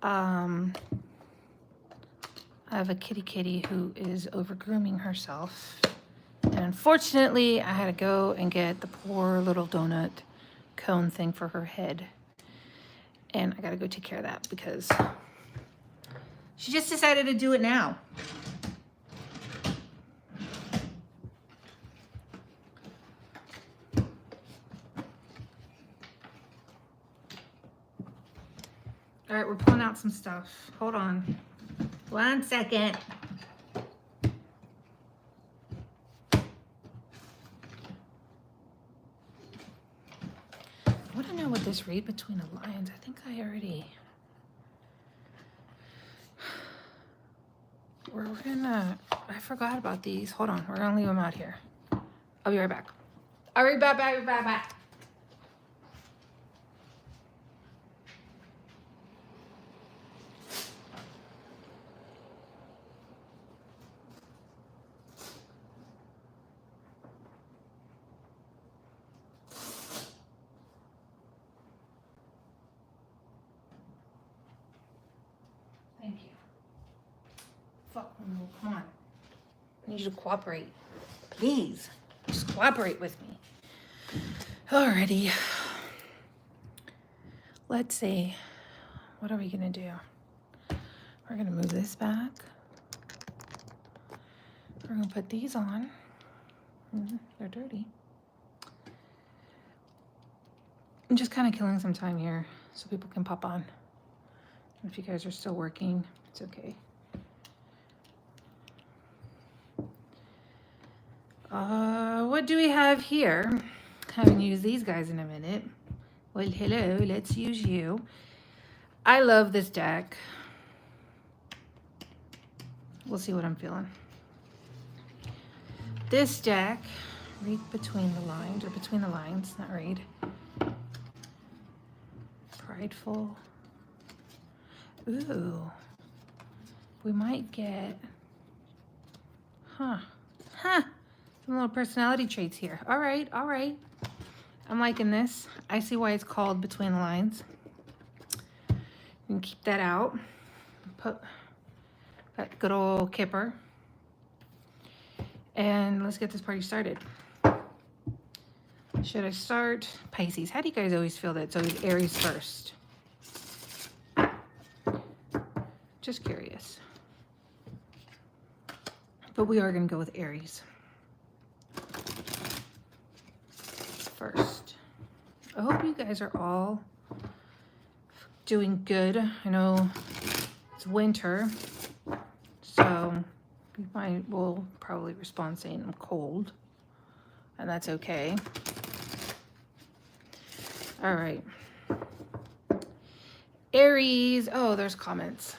I have a kitty who is over grooming herself. And unfortunately, I had to go and get the poor little donut cone thing for her head. And I gotta go take care of that because she just decided to do it now. All right, we're pulling out some stuff. Hold on. 1 second. I want to know what this read between the lines. I think I already... We're gonna... I forgot about these. Hold on. We're gonna leave them out here. I'll be right back. I'll be back. Thank you. Fuck, come on. I need you to cooperate. Please. Just cooperate with me. Alrighty. Let's see. What are we gonna do? We're gonna move this back. We're gonna put these on. They're dirty. I'm just kind of killing some time here so people can pop on. If you guys are still working, it's okay. What do we have here? Haven't used these guys in a minute. Well, hello, let's use you. I love this deck. We'll see what I'm feeling. This deck, read between the lines, or between the lines, not read. Prideful. Ooh. We might get, some little personality traits here. All right. I'm liking this. I see why it's called Between the Lines. You can keep that out. Put that good old kipper. And let's get this party started. Should I start Pisces? How do you guys always feel that it's always Aries first? Just curious. But we are going to go with Aries first. I hope you guys are all doing good. I know it's winter, so we'll probably respond saying I'm cold, and that's okay. All right. Aries. Oh, there's comments.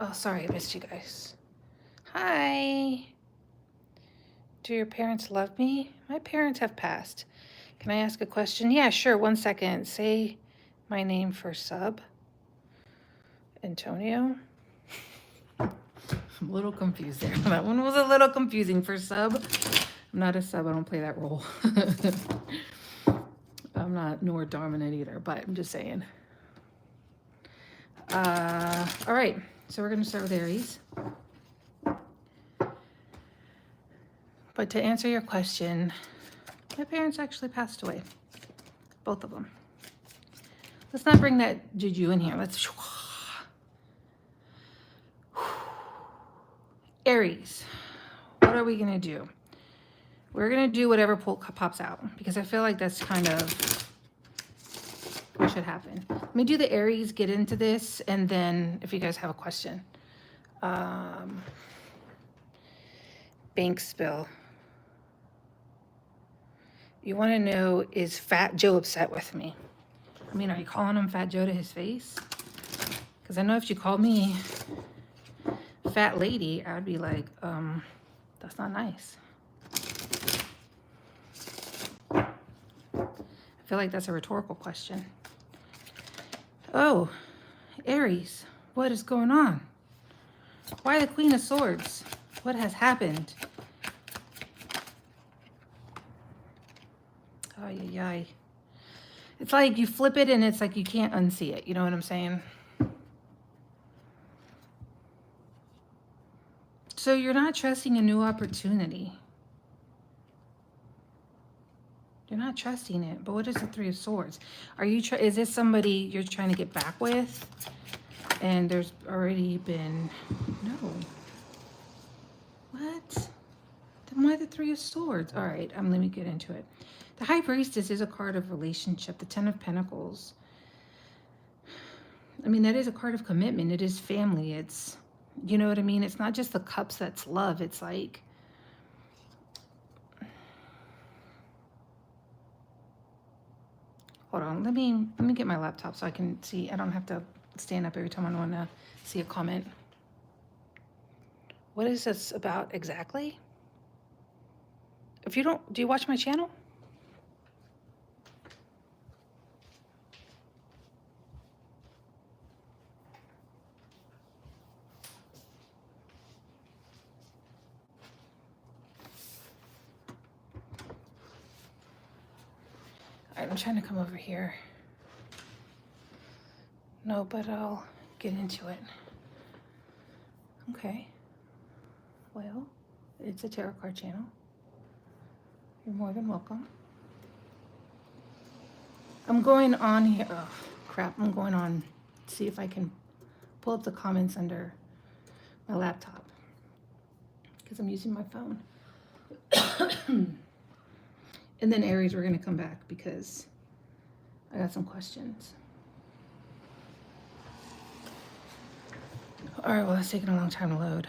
Oh, sorry, I missed you guys. Hi. Do your parents love me? My parents have passed. Can I ask a question? Yeah, sure. 1 second. Say my name for sub. Antonio. I'm a little confused there. That one was a little confusing for sub. I'm not a sub. I don't play that role. I'm not nor dominant either, but I'm just saying. All right. So we're going to start with Aries. But to answer your question, my parents actually passed away. Both of them. Let's not bring that juju in here. Let's... Aries, what are we going to do? We're going to do whatever pops out, because I feel like that's kind of what should happen. Let me do the Aries, get into this, and then if you guys have a question. Bank spill. You want to know, is Fat Joe upset with me? I mean, are you calling him Fat Joe to his face? Because I know if you called me Fat Lady, I would be like, that's not nice. I feel like that's a rhetorical question. Oh, Aries, what is going on? Why the Queen of Swords? What has happened? Ay, ay, ay. It's like you flip it and it's like you can't unsee it. You know what I'm saying? So you're not trusting a new opportunity. You're not trusting it. But what is the Three of Swords? Are you? Is this somebody you're trying to get back with? And there's already been no. What? Then why the Three of Swords? All right, let me get into it. The High Priestess is a card of relationship. The Ten of Pentacles. I mean, that is a card of commitment. It is family. It's, you know what I mean? It's not just the cups that's love. It's like, hold on. Let me get my laptop so I can see. I don't have to stand up every time I want to see a comment. What is this about exactly? If you don't, do you watch my channel? All right, I'm trying to come over here. No, but I'll get into it. Okay. Well, it's a tarot card channel. You're more than welcome. I'm going on here. Oh, crap. I'm going on. See if I can pull up the comments under my laptop because I'm using my phone. And then Aries, we're going to come back because I got some questions. All right, well, it's taking a long time to load.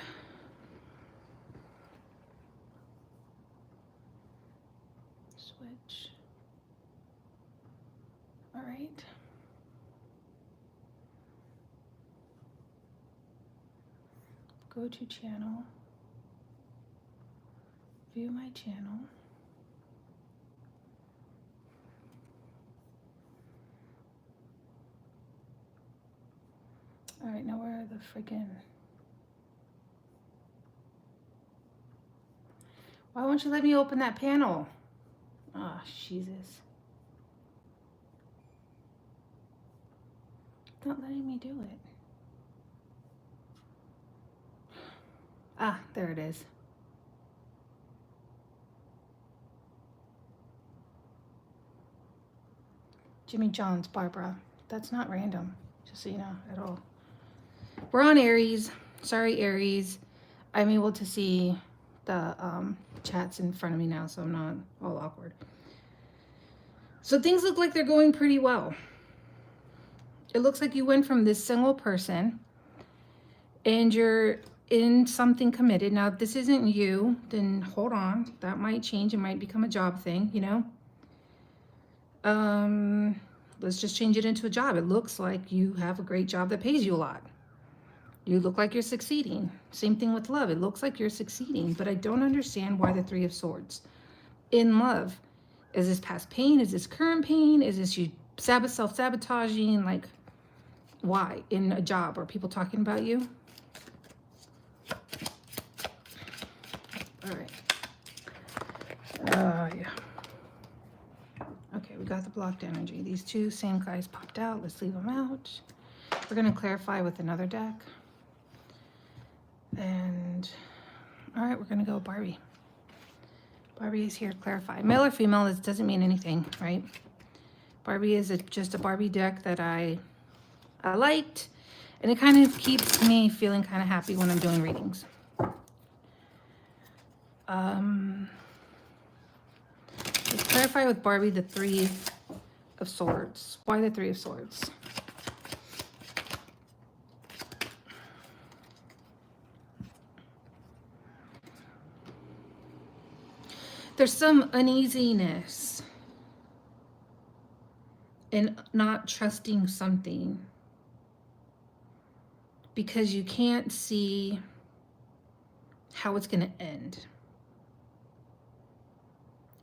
Switch. All right. Go to channel. View my channel. All right, now where are the freaking... Why won't you let me open that panel? Oh, Jesus. Not letting me do it. Ah, there it is. Jimmy John's, Barbara. That's not random, just so you know, at all. We're on Aries. Sorry, Aries. I'm able to see the chats in front of me now, so I'm not all awkward. So things look like they're going pretty well. It looks like you went from this single person and you're in something committed. Now, if this isn't you, then hold on. That might change. It might become a job thing, you know? Let's just change it into a job. It looks like you have a great job that pays you a lot. You look like you're succeeding. Same thing with love. It looks like you're succeeding, but I don't understand why the Three of Swords. In love, is this past pain? Is this current pain? Is this you self-sabotaging? Like, why? In a job, are people talking about you? All right. Yeah. Okay, we got the blocked energy. These two same guys popped out. Let's leave them out. We're going to clarify with another deck. And, all right, we're going to go Barbie. Barbie is here to clarify. Male or female, this doesn't mean anything, right? Barbie is just a Barbie deck that I liked. And it kind of keeps me feeling kind of happy when I'm doing readings. Let's clarify with Barbie the Three of Swords. Why the Three of Swords? There's some uneasiness in not trusting something because you can't see how it's going to end.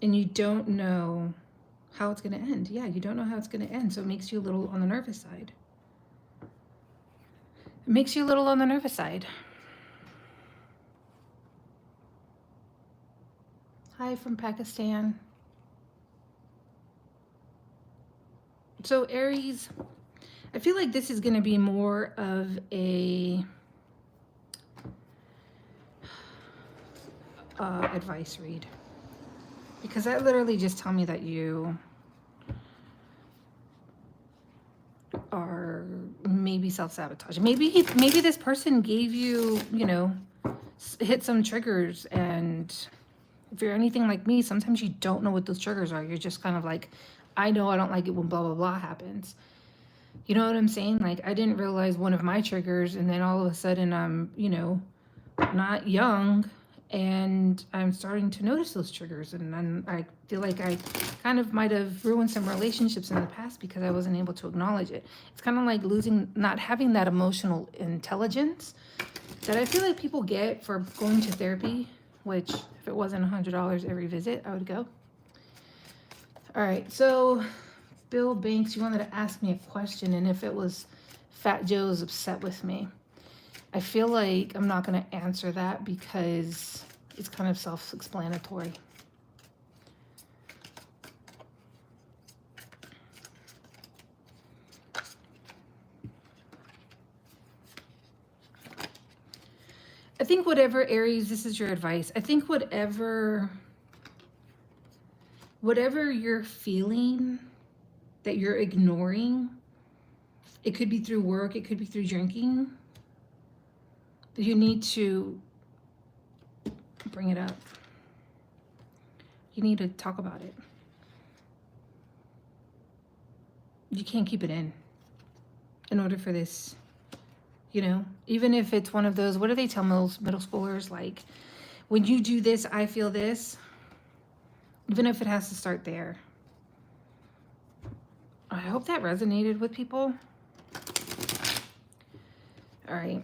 And you don't know how it's going to end. Yeah, you don't know how it's going to end. So it makes you a little on the nervous side. It makes you a little on the nervous side. Hi from Pakistan. So Aries, I feel like this is going to be more of a advice read. Because that literally just tell me that you are maybe self-sabotage. Maybe this person gave you, you know, hit some triggers, and if you're anything like me, sometimes you don't know what those triggers are. You're just kind of like, I know I don't like it when blah blah blah happens. You know what I'm saying? Like, I didn't realize one of my triggers, and then all of a sudden I'm, you know, not young, and I'm starting to notice those triggers, and then I feel like I kind of might have ruined some relationships in the past because I wasn't able to acknowledge it. It's kind of like not having that emotional intelligence that I feel like people get for going to therapy, which if it wasn't $100 every visit, I would go. All right, so Bill Banks, you wanted to ask me a question, and if it was Fat Joe's upset with me. I feel like I'm not going to answer that because it's kind of self-explanatory. I think whatever, Aries, this is your advice. I think whatever you're feeling that you're ignoring, it could be through work, it could be through drinking, you need to bring it up. You need to talk about it. You can't keep it in order for this, you know, even if it's one of those, what do they tell middle schoolers? Like, when you do this, I feel this. Even if it has to start there. I hope that resonated with people. All right.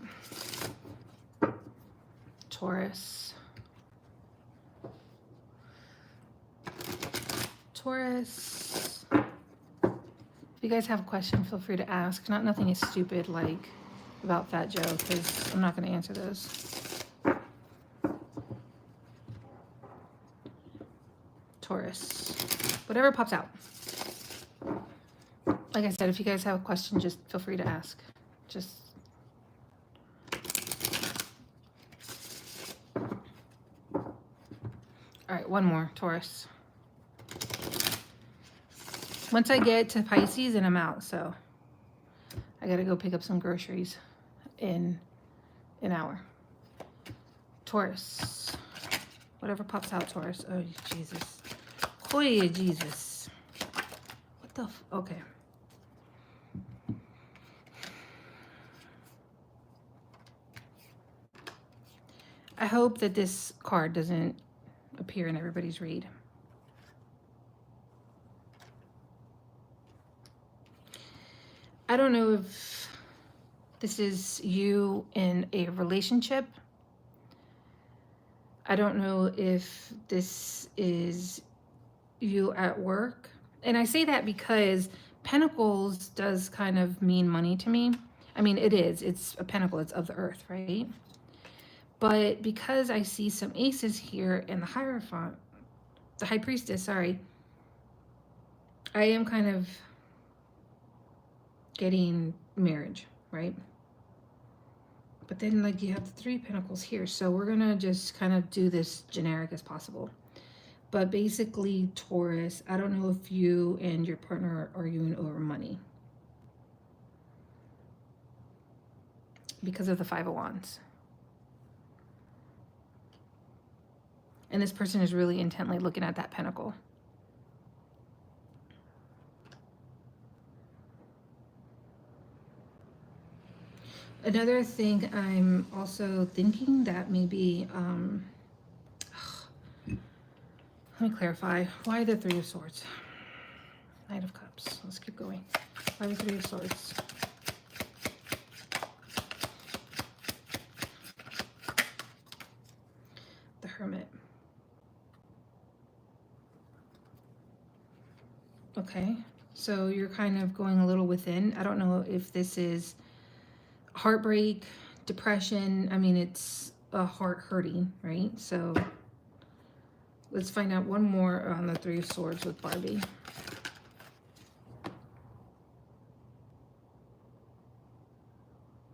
Taurus. Taurus. If you guys have a question, feel free to ask. Nothing is stupid like about Fat Joe, because I'm not going to answer those. Taurus. Whatever pops out. Like I said, if you guys have a question, just feel free to ask. Just all right, one more, Taurus. Once I get to Pisces, and I'm out, so I gotta go pick up some groceries in an hour. Taurus. Whatever pops out, Taurus. Oh, Jesus. Oh, yeah, Jesus. What the okay. I hope that this card doesn't appear in everybody's read. I don't know if this is you in a relationship. I don't know if this is you at work. And I say that because Pentacles does kind of mean money to me. I mean, it is. It's a pentacle. It's of the earth, right? But because I see some aces here in the Hierophant, the High Priestess, sorry, I am kind of getting marriage, right? But then, like, you have the 3 Pentacles here. So we're going to just kind of do this generic as possible. But basically, Taurus, I don't know if you and your partner are arguing over money because of the 5 of Wands. And this person is really intently looking at that pentacle. Another thing I'm also thinking that maybe, let me clarify. Why the 3 of Swords? Knight of Cups. Let's keep going. Why the 3 of Swords? The Hermit. Okay, so you're kind of going a little within. I don't know if this is heartbreak, depression. I mean, it's a heart hurting, right? So let's find out one more on the 3 of Swords with Barbie.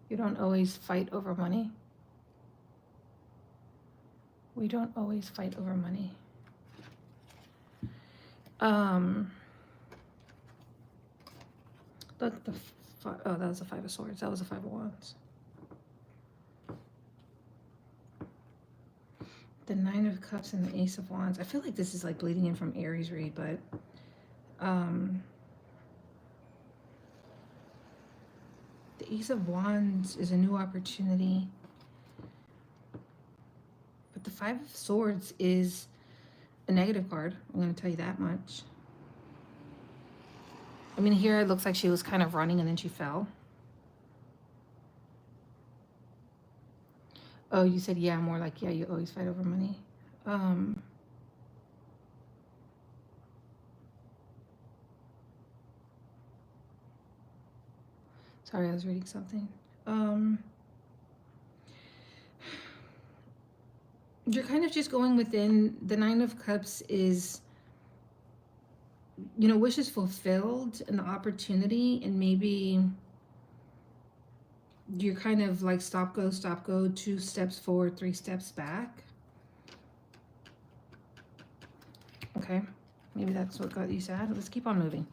You don't always fight over money. We don't always fight over money. Look, oh, that was a 5 of Swords. That was a 5 of Wands. The 9 of Cups and the Ace of Wands. I feel like this is like bleeding in from Aries read, but the Ace of Wands is a new opportunity. But the 5 of Swords is a negative card. I'm going to tell you that much. I mean, here it looks like she was kind of running and then she fell. Oh, you said, yeah, more like, yeah, you always fight over money. Sorry, I was reading something. You're kind of just going within. The 9 of Cups is, you know, wishes fulfilled and the opportunity, and maybe you're kind of like stop, go, 2 steps forward, 3 steps back. Okay, maybe that's what got you sad. Let's keep on moving.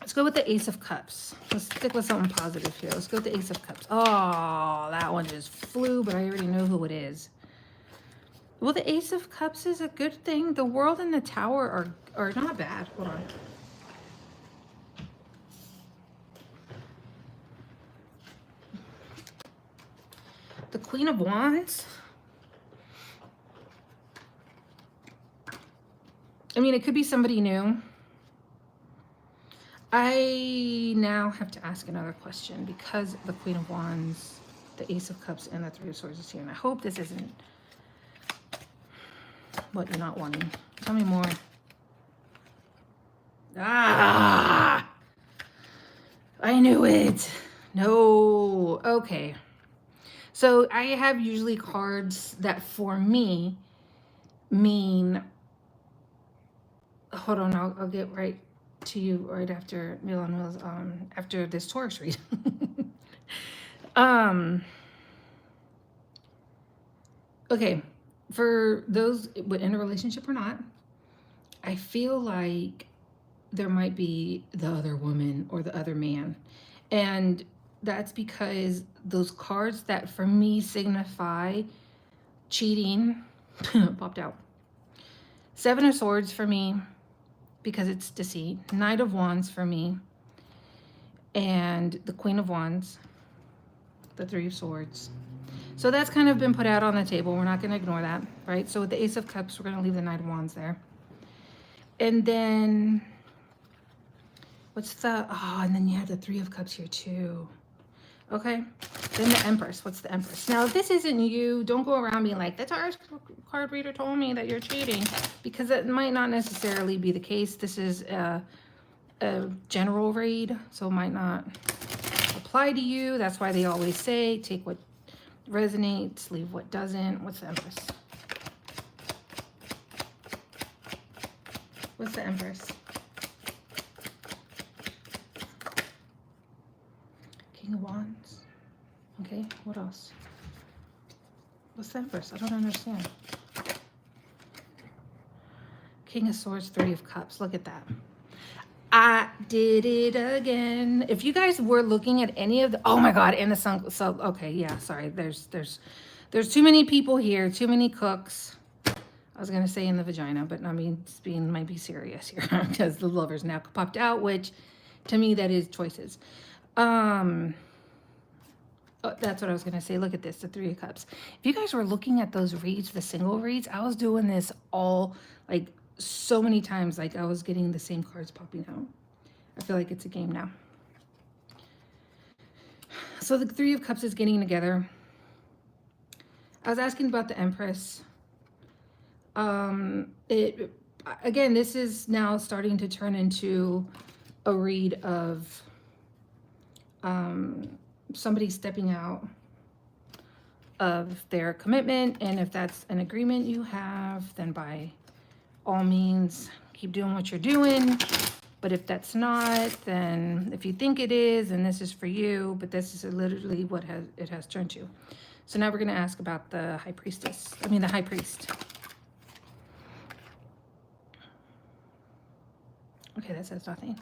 Let's go with the Ace of Cups. Let's stick with something positive here. Let's go with the Ace of Cups. Oh, that one just flew, but I already know who it is. Well, the Ace of Cups is a good thing. The World and the Tower are not bad. Hold on. The Queen of Wands. I mean, it could be somebody new. I now have to ask another question because the Queen of Wands, the Ace of Cups, and the 3 of Swords is here. And I hope this isn't what you're not wanting. Tell me more. Ah! I knew it. No. Okay. So I have usually cards that for me mean... Hold on, I'll get right to you right after Meal on Wheels, after this Taurus read. Okay, for those in a relationship or not, I feel like there might be the other woman or the other man. And that's because those cards that for me signify cheating popped out. 7 of Swords for me, because it's deceit. 9 of Wands for me. And the Queen of Wands. The 3 of Swords. So that's kind of been put out on the table. We're not going to ignore that, right? So with the Ace of Cups, we're going to leave the 9 of Wands there. And then, what's the... Oh, and then you have the 3 of Cups here too. Okay. Then the Empress. What's the Empress? Now, if this isn't you, don't go around being like, the Taurus card reader told me that you're cheating, because it might not necessarily be the case. This is a general read, so it might not apply to you. That's why they always say, take what resonates, leave what doesn't. What's the Empress? What's the Empress? King of Wands. Okay, what else? What's the Empress? I don't understand. King of Swords, 3 of Cups. Look at that. I did it again. If you guys were looking at any of the... Oh my God, and the sun... So, okay, yeah, sorry. There's too many people here. Too many cooks. I was going to say in the vagina, but I mean, might be serious here because the Lovers now popped out, which to me, that is choices. Oh, that's what I was going to say. Look at this, the 3 of Cups. If you guys were looking at those reads, the single reads, I was doing this all, like, so many times. Like, I was getting the same cards popping out. I feel like it's a game now. So the 3 of Cups is getting together. I was asking about the Empress. Again, this is now starting to turn into a read of somebody stepping out of their commitment, and if that's an agreement you have, then by all means keep doing what you're doing. But if that's not, then if you think it is, and this is for you, but this is literally what it has turned to. So now we're going to ask about the high priestess. I mean, the high priest. Okay, that says nothing.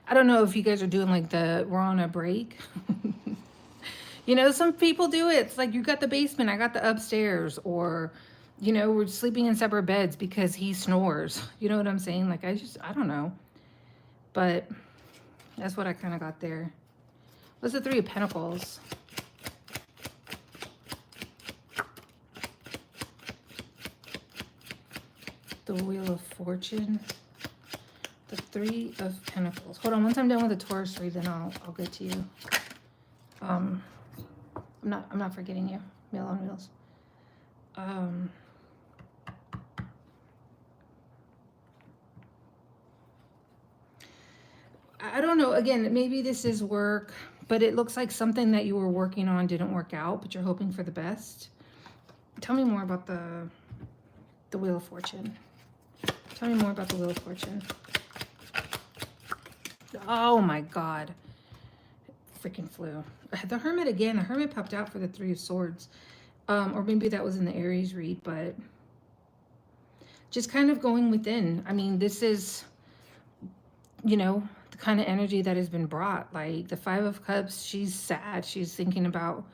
I don't know if you guys are doing like we're on a break. You know, some people do it. It's like you got the basement, I got the upstairs, or, you know, we're sleeping in separate beds because he snores. You know what I'm saying? Like, I don't know. But that's what I kind of got there. What's the Three of Pentacles? The Wheel of Fortune. The Three of Pentacles. Hold on, once I'm done with the Taurus read, then I'll get to you. I'm not forgetting you. Meal on Wheels. I don't know. Again, maybe this is work, but it looks like something that you were working on didn't work out, but you're hoping for the best. Tell me more about the Wheel of Fortune. Tell me more about the Wheel of Fortune. Oh my God. Freaking flew. The Hermit again. The Hermit popped out for the Three of Swords. Or maybe that was in the Aries read, but just kind of going within. I mean, this is, you know, the kind of energy that has been brought. Like the Five of Cups, she's sad. She's thinking about,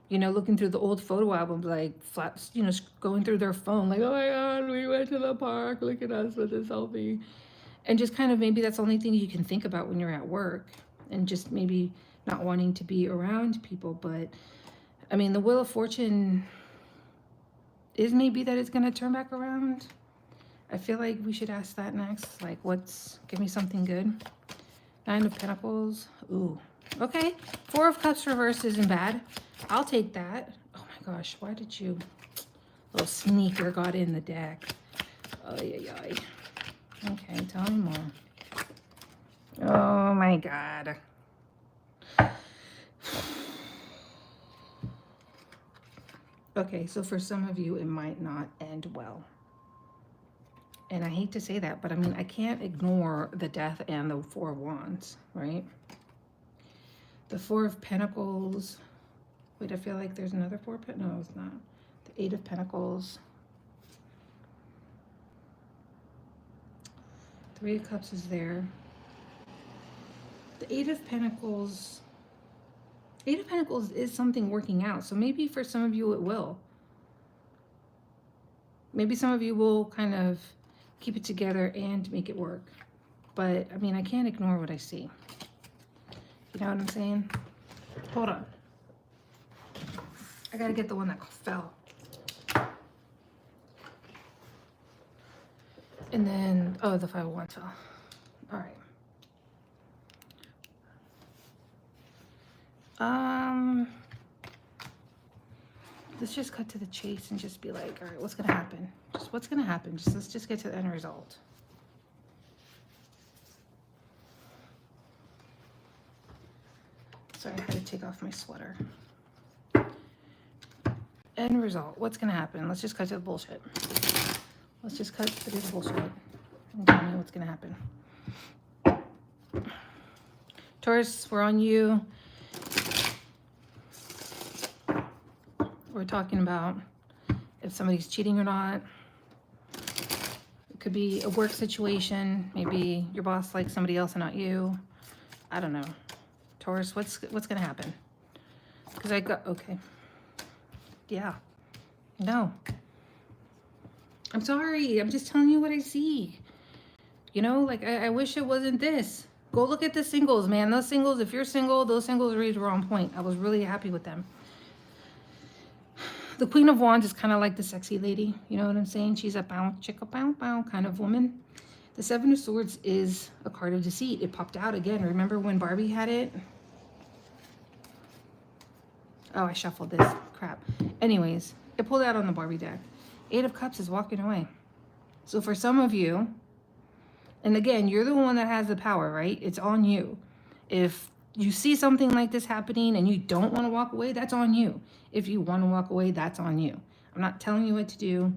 you know, looking through the old photo albums, like flaps, you know, going through their phone, like, oh my God, we went to the park, look at us with a selfie. And just kind of maybe that's the only thing you can think about when you're at work, and just maybe not wanting to be around people. But I mean, the Wheel of Fortune is maybe that it's going to turn back around. I feel like we should ask that next. Like, give me something good. Nine of Pentacles. Ooh, okay. Four of Cups reversed isn't bad. I'll take that. Oh my gosh, why did you? Little sneaker got in the deck. Oh, yeah. Okay, tell me more. Oh my God. Okay, so for some of you, it might not end well. And I hate to say that, but I mean, I can't ignore the Death and the Four of Wands, right? The Four of Pentacles. Wait, I feel like there's another Four of Pentacles. No, it's not. The Eight of Pentacles. Three of Cups is there. The Eight of Pentacles. Eight of Pentacles is something working out. So maybe for some of you it will. Maybe some of you will kind of keep it together and make it work. But I mean, I can't ignore what I see. You know what I'm saying? Hold on. I gotta get the one that fell. And then, oh, the 5 of Wands fell. All right. Let's just cut to the chase and just be like, all right, what's gonna happen? Just what's gonna happen? Let's just get to the end result. Sorry, I had to take off my sweater. End result. What's gonna happen? Let's just cut to the bullshit. Let's just cut to the bullshit and tell me what's gonna happen. Taurus, we're on you. We're talking about if somebody's cheating or not. It could be a work situation. Maybe your boss likes somebody else and not you. I don't know. Taurus, what's gonna happen? Because I got, okay. Yeah. No. I'm sorry. I'm just telling you what I see. You know, like I wish it wasn't this. Go look at the singles, man. Those singles, if you're single, those singles reads were on point. I was really happy with them. The Queen of Wands is kind of like the sexy lady. You know what I'm saying? She's a bow, chicka bow, bow kind of woman. The Seven of Swords is a card of deceit. It popped out again. Remember when Barbie had it? Oh, I shuffled this. Crap. Anyways, it pulled out on the Barbie deck. Eight of Cups is walking away. So for some of you, and again, you're the one that has the power, right? It's on you. If you see something like this happening and you don't want to walk away, that's on you. If you want to walk away, that's on you. I'm not telling you what to do.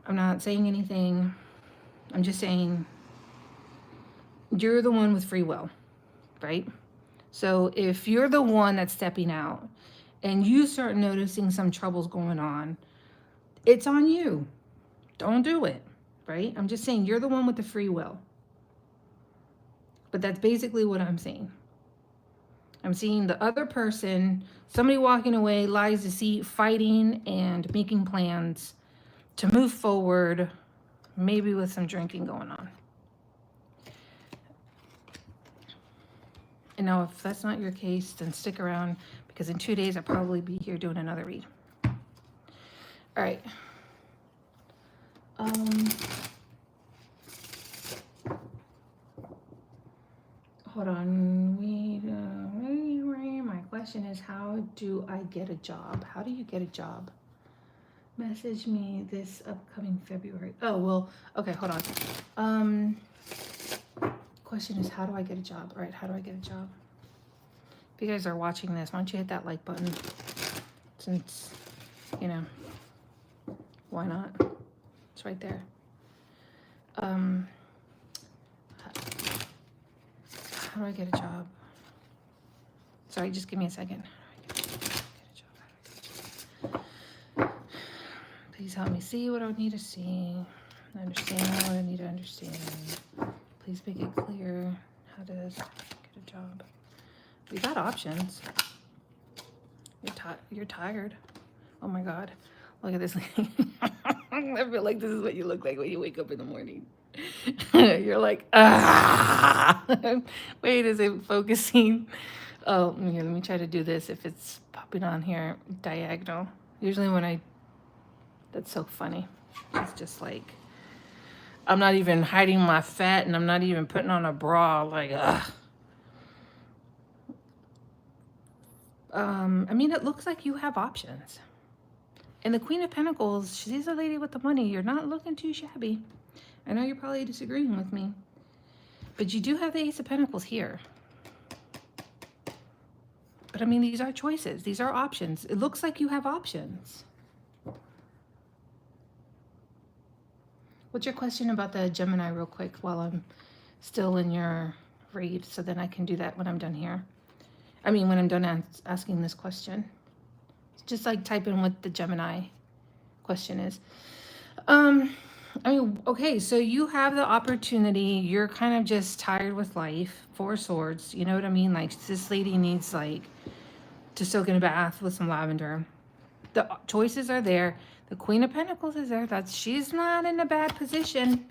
I'm not saying anything. I'm just saying you're the one with free will, right? So if you're the one that's stepping out and you start noticing some troubles going on, it's on you. Don't do it, right? I'm just saying you're the one with the free will. But that's basically what I'm seeing. I'm seeing the other person, somebody walking away, lies, deceit, fighting, and making plans to move forward, maybe with some drinking going on. And now, if that's not your case, then stick around, because in 2 days I'll probably be here doing another read. All right. Hold on. My question is, how do I get a job? How do you get a job? Message me this upcoming February. Oh, well, okay, hold on. Question is, how do I get a job? All right, how do I get a job? If you guys are watching this, why don't you hit that like button? Since, you know, why not? It's right there. How do I get a job? Sorry, just give me a second. Please help me see what I need to see. Understand what I need to understand. Please make it clear. How does get a job? We got options. You're tired. Oh my God. Look at this. I feel like this is what you look like when you wake up in the morning. You're like, ah. Wait, is it focusing? Oh, here, let me try to do this if it's popping on here diagonal. Usually when that's so funny. It's just like, I'm not even hiding my fat and I'm not even putting on a bra. Like, ugh. I mean, it looks like you have options. And the Queen of Pentacles, she's a lady with the money. You're not looking too shabby. I know you're probably disagreeing with me, but you do have the Ace of Pentacles here. But I mean, these are choices. These are options. It looks like you have options. What's your question about the Gemini real quick while I'm still in your read, so then I can do that when I'm done here? I mean, when I'm done asking this question. Just like type in what the Gemini question is. I mean, okay, so you have the opportunity. You're kind of just tired with life. 4 swords. You know what I mean? Like, this lady needs, like, to soak in a bath with some lavender. The choices are there. The Queen of Pentacles is there. She's not in a bad position.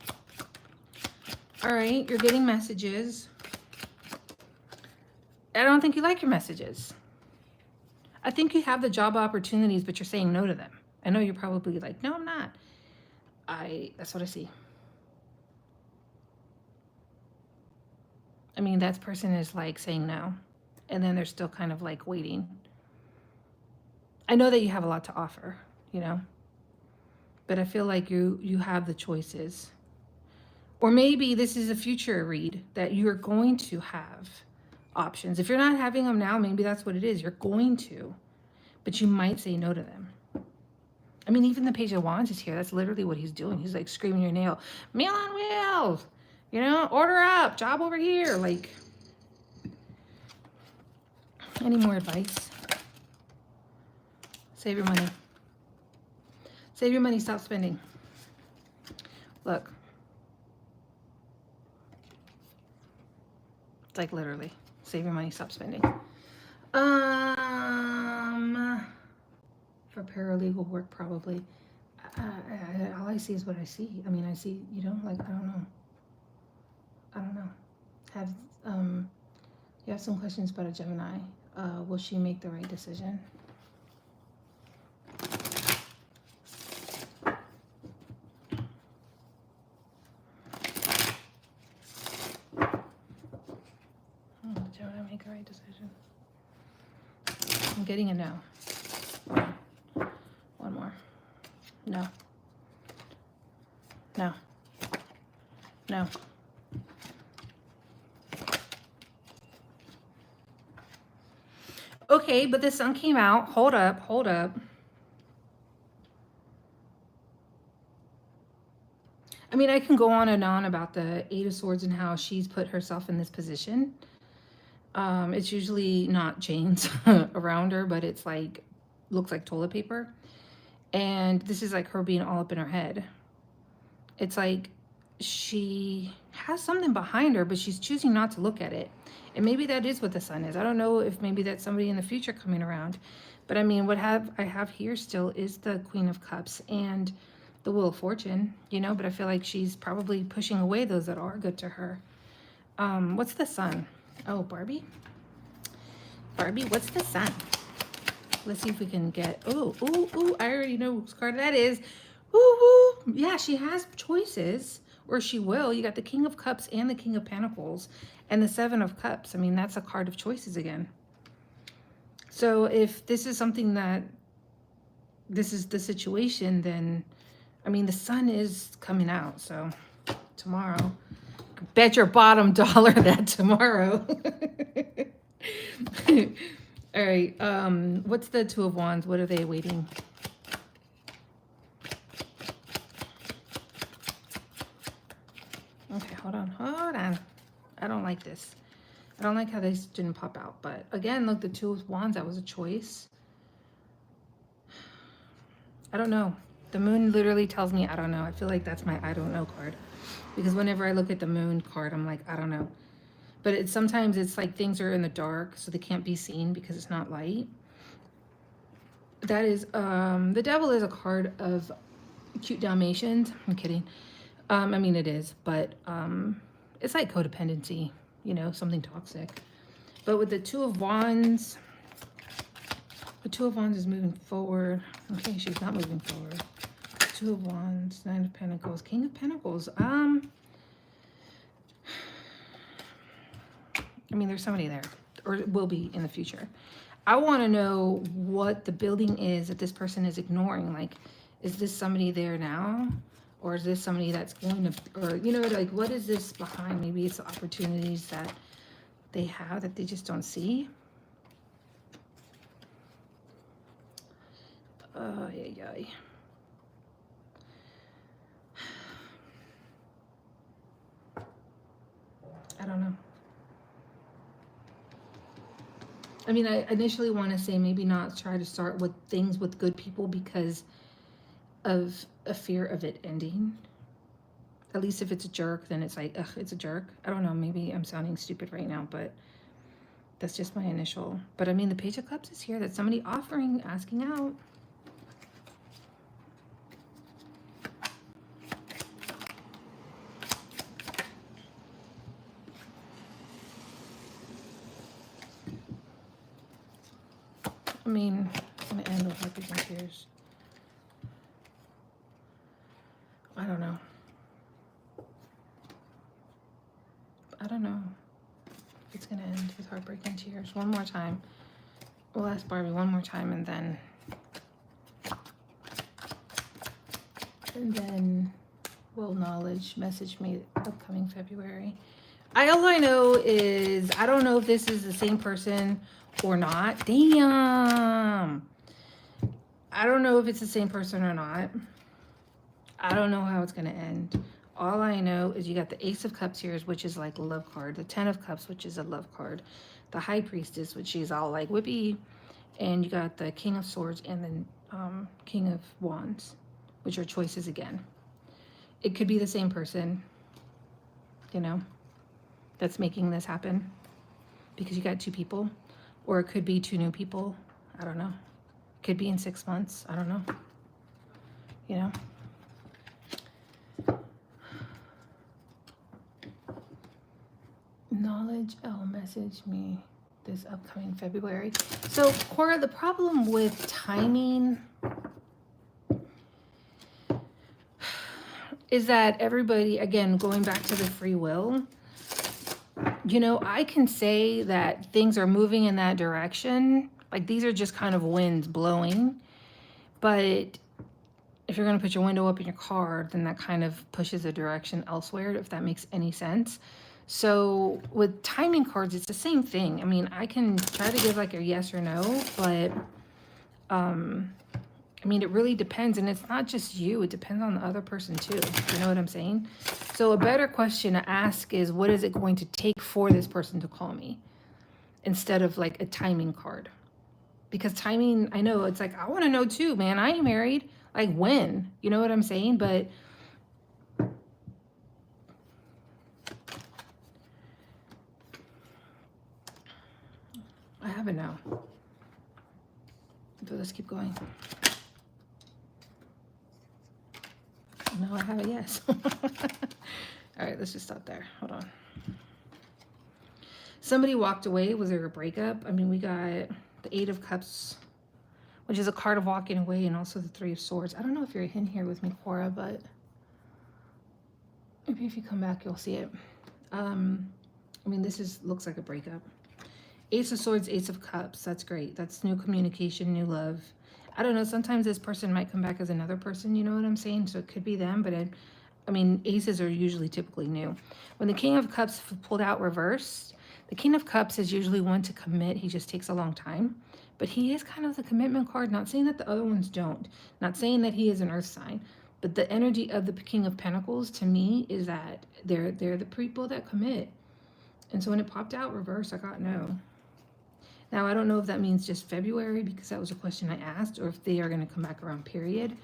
All right, you're getting messages. I don't think you like your messages. I think you have the job opportunities, but you're saying no to them. I know you're probably like, no, I'm not. That's what I see. I mean, that person is like saying no, and then they're still kind of like waiting. I know that you have a lot to offer, you know, but I feel like you have the choices. Or maybe this is a future read that you're going to have options. If you're not having them now, maybe that's what it is. You're going to, but you might say no to them. I mean, even the Page of Wands is here. That's literally what he's doing. He's like screaming your nail. Meal on wheels. You know, order up. Job over here. Like, any more advice? Save your money. Save your money. Stop spending. Look. It's like literally. Save your money. Stop spending. For paralegal work, probably. All I see is what I see. I mean, I see, you know, like, I don't know. You have some questions about a Gemini. Will she make the right decision? Will Gemini make the right decision? I'm getting a no. One more. No. No. No. Okay, but the sun came out. Hold up, hold up. I mean, I can go on and on about the Eight of Swords and how she's put herself in this position. It's usually not chains around her, but it's like, looks like toilet paper. And this is like her being all up in her head. It's like she has something behind her, but she's choosing not to look at it. And maybe that is what the sun is. I don't know if maybe that's somebody in the future coming around. But I mean, I have here still is the Queen of Cups and the Wheel of Fortune, you know, but I feel like she's probably pushing away those that are good to her. What's the sun? Oh, Barbie? Barbie, what's the sun? Let's see if we can get, I already know whose card that is. Ooh, yeah, she has choices, or she will. You got the King of Cups and the King of Pentacles and the Seven of Cups. I mean, that's a card of choices again. So if this is something that, this is the situation, then, I mean, the sun is coming out. So tomorrow, bet your bottom dollar that tomorrow. All right, what's the Two of Wands? What are they waiting? Okay, hold on. I don't like this. I don't like how these didn't pop out. But again, look, the Two of Wands, that was a choice. I don't know. The moon literally tells me I don't know. I feel like that's my I don't know card. Because whenever I look at the moon card, I'm like, I don't know. But sometimes it's like things are in the dark, so they can't be seen because it's not light. That is, the Devil is a card of cute Dalmatians. I'm kidding. I mean, it is, but it's like codependency, you know, something toxic. But with the Two of Wands, the Two of Wands is moving forward. Okay, she's not moving forward. Two of Wands, Nine of Pentacles, King of Pentacles. I mean, there's somebody there, or it will be in the future. I want to know what the building is that this person is ignoring. Like, is this somebody there now? Or is this somebody that's going to, or, you know, like, what is this behind? Maybe it's the opportunities that they have that they just don't see. Yeah. I don't know. I mean, I initially want to say maybe not try to start with things with good people because of a fear of it ending. At least if it's a jerk, then it's like, ugh, it's a jerk. I don't know, maybe I'm sounding stupid right now, but that's just my initial. But I mean, the Page of Cups is here. That's somebody offering, asking out. I mean, I'm gonna end with Heartbreak and Tears. I don't know. I don't know. It's gonna end with Heartbreak and Tears. One more time. We'll ask Barbie one more time, and then will Knowledge message me upcoming February. All I know is I don't know if this is the same person or not. Damn. I don't know if it's the same person or not. I don't know how it's going to end. All I know is you got the Ace of Cups here, which is like a love card. The Ten of Cups, which is a love card. The High Priestess, which is all like whippy. And you got the King of Swords and the King of Wands, which are choices again. It could be the same person, you know, that's making this happen. Because you got two people. Or it could be two new people. I don't know. Could be in 6 months. I don't know. You know? Knowledge, message me this upcoming February. So, Cora, the problem with timing is that everybody, again, going back to the free will, you know, I can say that things are moving in that direction. Like, these are just kind of winds blowing. But if you're going to put your window up in your car, then that kind of pushes a direction elsewhere, if that makes any sense. So with timing cards, it's the same thing. I mean, I can try to give like a yes or no, but I mean, it really depends. And it's not just you. It depends on the other person too. You know what I'm saying? So a better question to ask is, what is it going to take for this person to call me? instead of like a timing card. Because timing, I know it's like, I want to know too, man. I ain't married. Like when? You know what I'm saying? But I have it now. But let's keep going. No, I have it, yes. All right, let's just stop there. Hold on. Somebody walked away. Was there a breakup? I mean, we got the Eight of Cups, which is a card of walking away, and also the Three of Swords. I don't know if you're in here with me, Cora, but maybe if you come back, you'll see it. I mean, looks like a breakup. Ace of Swords, Ace of Cups. That's great. That's new communication, new love. I don't know. Sometimes this person might come back as another person. You know what I'm saying? So it could be them, but I mean, aces are usually typically new. When the King of Cups pulled out reversed, the King of Cups is usually one to commit. He just takes a long time. But he is kind of the commitment card. Not saying that the other ones don't. Not saying that he is an earth sign. But the energy of the King of Pentacles to me is that they're the people that commit. And so when it popped out reverse, I got no. Now, I don't know if that means just February, because that was a question I asked, or if they are going to come back around, period.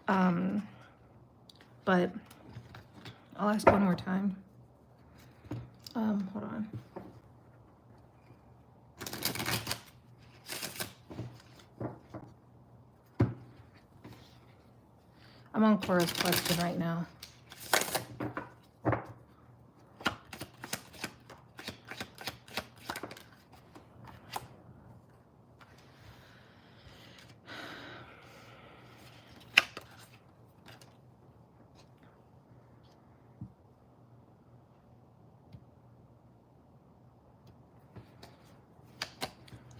But I'll ask one more time. Hold on. I'm on Cora's question right now.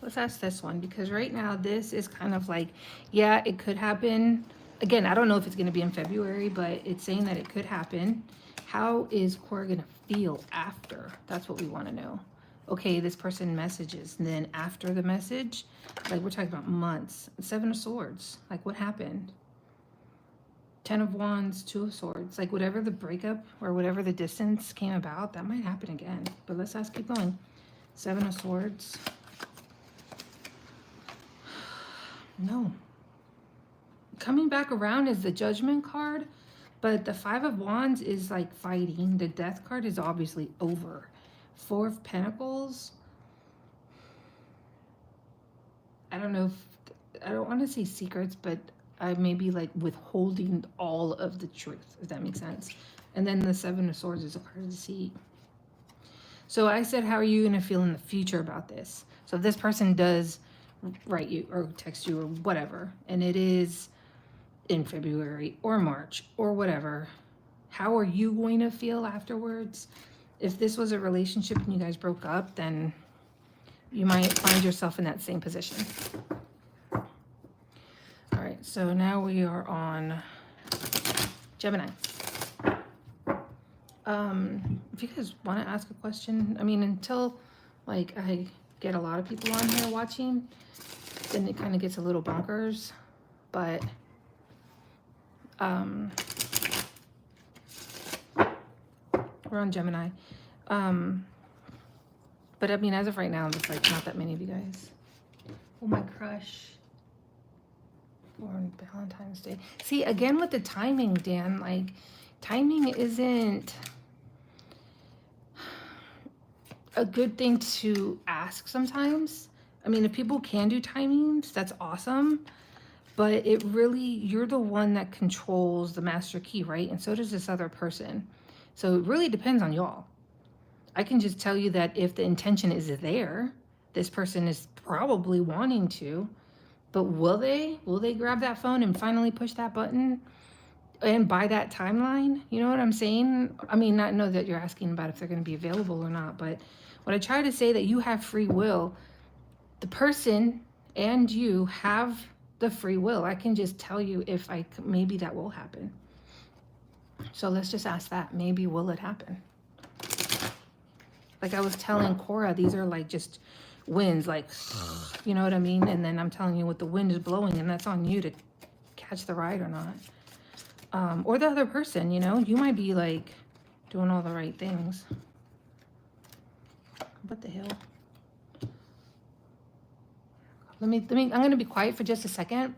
Let's ask this one, because right now this is kind of like, yeah, it could happen. Again, I don't know if it's going to be in February, but it's saying that it could happen. How is Cora going to feel after? That's what we want to know. Okay, this person messages, and then after the message, like we're talking about months. Seven of Swords, like what happened? 10 of Wands, 2 of Swords, like whatever the breakup or whatever the distance came about, that might happen again. But let's keep going. 7 of Swords. No. Coming back around is the Judgment card, but the 5 of Wands is like fighting. The Death card is obviously over. 4 of Pentacles. I don't know if, I don't want to say secrets, but I may be like withholding all of the truth, if that makes sense. And then the 7 of Swords is a card of deceit. So I said, how are you going to feel in the future about this? So if this person does write you or text you or whatever, and it is in February or March or whatever, how are you going to feel afterwards? If this was a relationship and you guys broke up, then you might find yourself in that same position. All right, so now we are on Gemini. If you guys want to ask a question, I mean, until like I get a lot of people on here watching, then it kind of gets a little bonkers. But we're on Gemini. But I mean, as of right now, there's like not that many of you guys. Oh, my crush. Born Valentine's Day. See, again with the timing, Dan, like timing isn't a good thing to ask sometimes. I mean, if people can do timings, that's awesome. But it really, you're the one that controls the master key, right? And so does this other person. So it really depends on y'all. I can just tell you that if the intention is there, this person is probably wanting to. But will they? Will they grab that phone and finally push that button and buy that timeline? You know what I'm saying? I mean, not know that you're asking about if they're going to be available or not, but when I try to say that you have free will, the person and you have the free will. I can just tell you if maybe that will happen. So let's just ask that. Maybe will it happen? Like I was telling Cora, these are like just winds, like, you know what I mean? And then I'm telling you what the wind is blowing, and that's on you to catch the ride or not. Or the other person, you know, you might be like doing all the right things. What the hell? I'm going to be quiet for just a second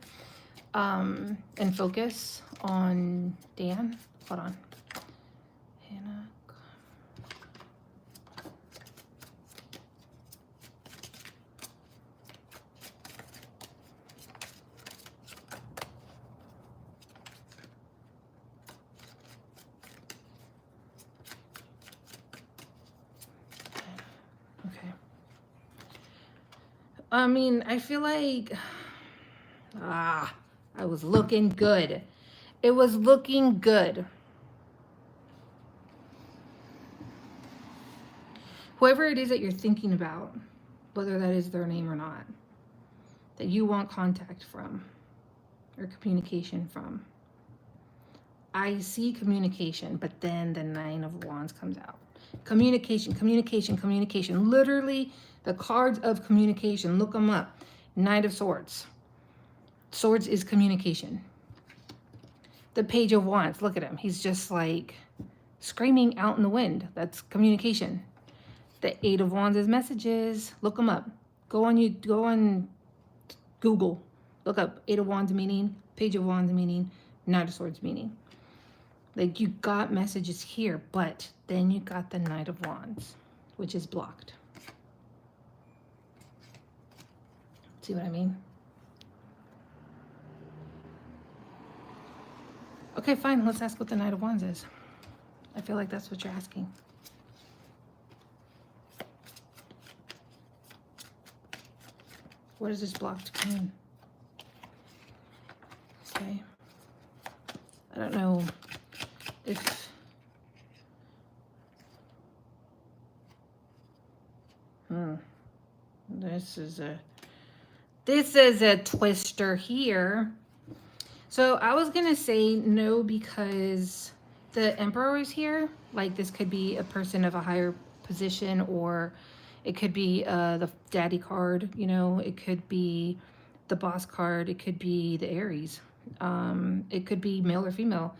and focus on Dan. Hold on. Hannah. Okay. I mean, I feel like, I was looking good. It was looking good. Whoever it is that you're thinking about, whether that is their name or not, that you want contact from or communication from. I see communication, but then the Nine of Wands comes out. Communication, communication, communication. Literally, the cards of communication. Look them up. Knight of Swords. Swords is communication. The Page of Wands. Look at him. He's just like screaming out in the wind. That's communication. The Eight of Wands is messages. Look them up. Go on Google. Look up Eight of Wands meaning, Page of Wands meaning, Knight of Swords meaning. Like, you got messages here, but then you got the Knight of Wands, which is blocked. See what I mean? Okay, fine. Let's ask what the Knight of Wands is. I feel like that's what you're asking. What does this blocked mean? Okay. I don't know if... This is a twister here. So I was going to say no because the Emperor is here. Like, this could be a person of a higher position, or it could be the Daddy card, you know, it could be the Boss card, it could be the Aries. It could be male or female.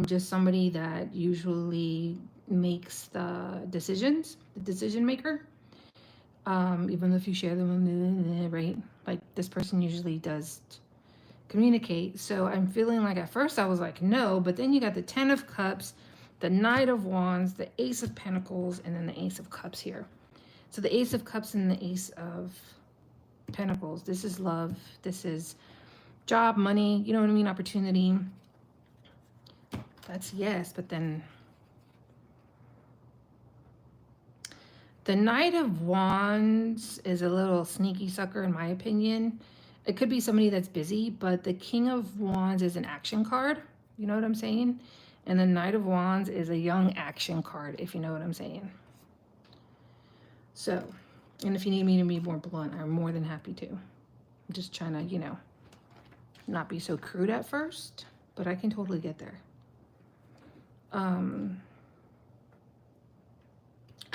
Just somebody that usually makes the decisions, the decision maker. Even though if you share them, right? Like, this person usually does communicate. So I'm feeling like at first I was like, no, but then you got the Ten of Cups, the Knight of Wands, the Ace of Pentacles, and then the Ace of Cups here. So the Ace of Cups and the Ace of Pentacles. This is love. This is job, money, you know what I mean? Opportunity. That's yes, but then the Knight of Wands is a little sneaky sucker in my opinion. It could be somebody that's busy, but the King of Wands is an action card. You know what I'm saying? And the Knight of Wands is a young action card, if you know what I'm saying. So, and if you need me to be more blunt, I'm more than happy to. I'm just trying to, you know, not be so crude at first, but I can totally get there.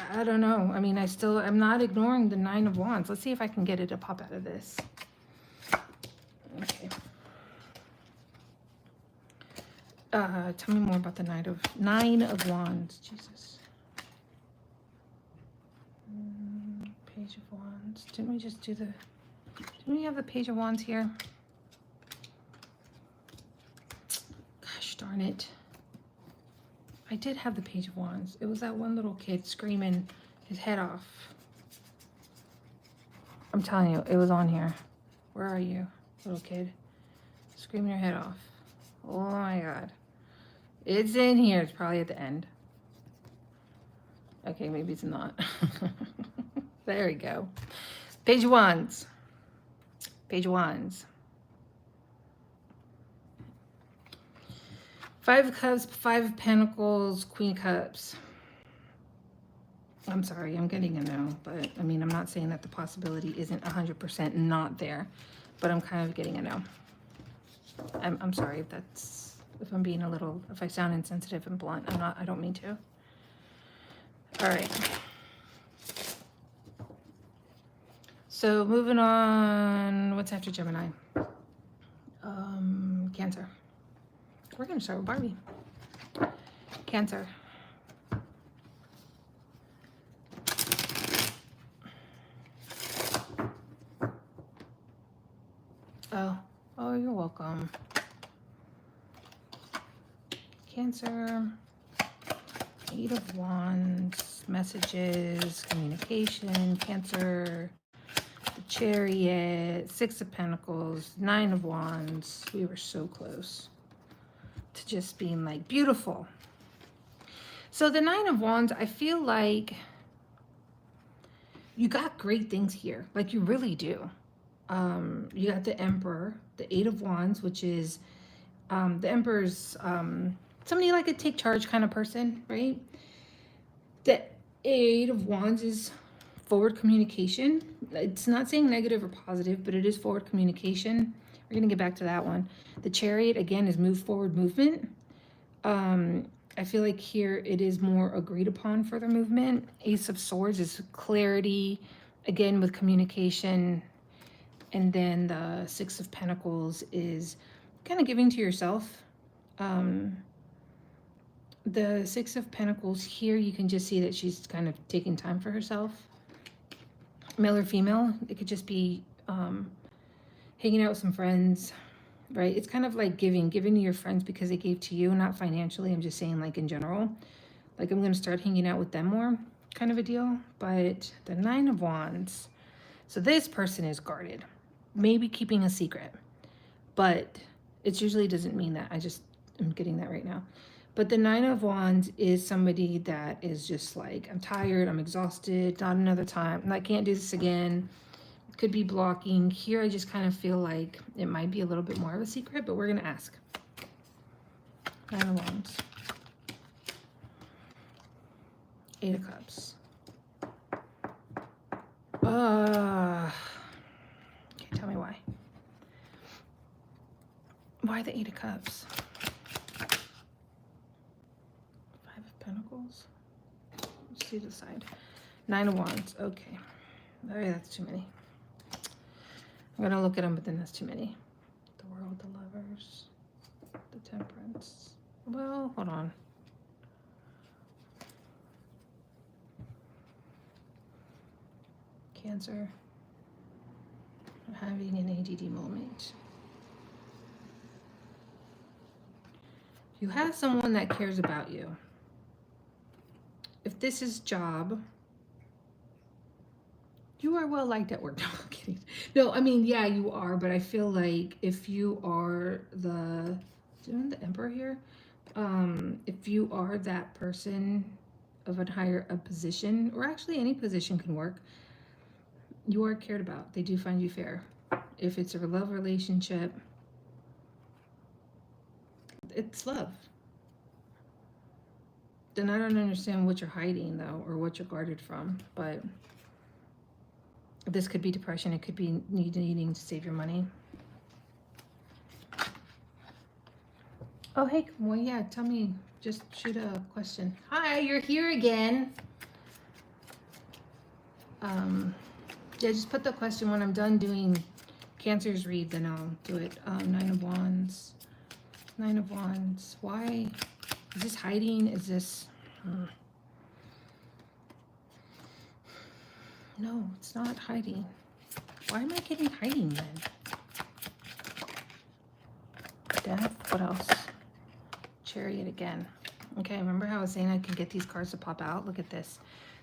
I don't know. I mean, I'm not ignoring the Nine of Wands. Let's see if I can get it to pop out of this. Okay. Tell me more about the Nine of Wands. Jesus. Page of Wands. Didn't we just do didn't we have the Page of Wands here? Gosh darn it. I did have the Page of Wands. It was that one little kid screaming his head off. I'm telling you, it was on here. Where are you, little kid? Screaming your head off. Oh my God. It's in here. It's probably at the end. Okay, maybe it's not. There we go. Page of Wands. Page of Wands. Five of Cups, Five of Pentacles, Queen of Cups. I'm sorry, I'm getting a no, but I mean, I'm not saying that the possibility isn't 100% not there, but I'm kind of getting a no. I'm sorry if I'm being if I sound insensitive and blunt, I don't mean to. All right. So moving on, what's after Gemini? Cancer. We're going to start with Barbie. Cancer. Oh, oh, you're welcome. Cancer, 8 of Wands, messages, communication, Cancer, the Chariot, 6 of Pentacles, 9 of Wands. We were so close to just being like beautiful. So the 9 of Wands, I feel like you got great things here. Like you really do. You got the Emperor, the 8 of Wands, which is the Emperor's somebody like a take charge kind of person, right? The 8 of Wands is forward communication. It's not saying negative or positive, but it is forward communication. We're going to get back to that one. The Chariot, again, is move forward movement. I feel like here it is more agreed upon further movement. Ace of Swords is clarity, again, with communication. And then the 6 of Pentacles is kind of giving to yourself. The 6 of Pentacles here, you can just see that she's kind of taking time for herself. Male or female, it could just be hanging out with some friends, right? It's kind of like giving to your friends because they gave to you, not financially. I'm just saying like in general. Like I'm going to start hanging out with them more kind of a deal. But the 9 of Wands. So this person is guarded. Maybe keeping a secret. But it usually doesn't mean that. I'm getting that right now. But the 9 of Wands is somebody that is just like, I'm tired, I'm exhausted, not another time, I can't do this again. Could be blocking. Here I just kind of feel like it might be a little bit more of a secret, but we're going to ask. 9 of Wands. 8 of Cups. Okay, tell me why. Why the 8 of Cups? 5 of Pentacles. Let's see the side. 9 of Wands. Okay. All right, that's too many. I'm going to look at them, but then that's too many. The World, the Lovers, the Temperance. Well, hold on. Cancer. I'm having an ADD moment. You have someone that cares about you. If this is job, you are well liked at work. No, I'm kidding. No, I mean, yeah, you are, but I feel like if you are the Emperor here, if you are that person of a higher position, or actually any position can work, you are cared about. They do find you fair. If it's a love relationship, it's love. Then I don't understand what you're hiding though, or what you're guarded from, but this could be depression. It could be needing to save your money. Oh, hey, well, yeah, tell me, just shoot a question. Hi, you're here again. Yeah, just put the question when I'm done doing Cancer's read, then I'll do it. 9 of Wands. 9 of Wands. Why? Is this hiding? Is this... No, it's not hiding. Why am I getting hiding then? Death. What else? Chariot again. Okay, remember how I was saying I can get these cards to pop out? Look at this.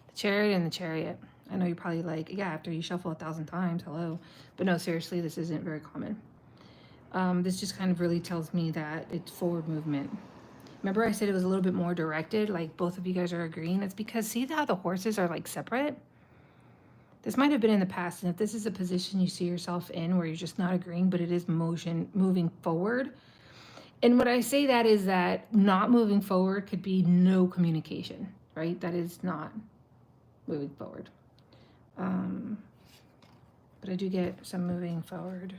The Chariot and the Chariot. I know you're probably like, yeah, after you shuffle 1,000 times, hello. But no, seriously, this isn't very common. This just kind of really tells me that it's forward movement. Remember I said it was a little bit more directed, like both of you guys are agreeing? It's because see how the horses are like separate? This might have been in the past, and if this is a position you see yourself in where you're just not agreeing, but it is moving forward. And what I say that is that not moving forward could be no communication, right? That is not moving forward. But I do get some moving forward.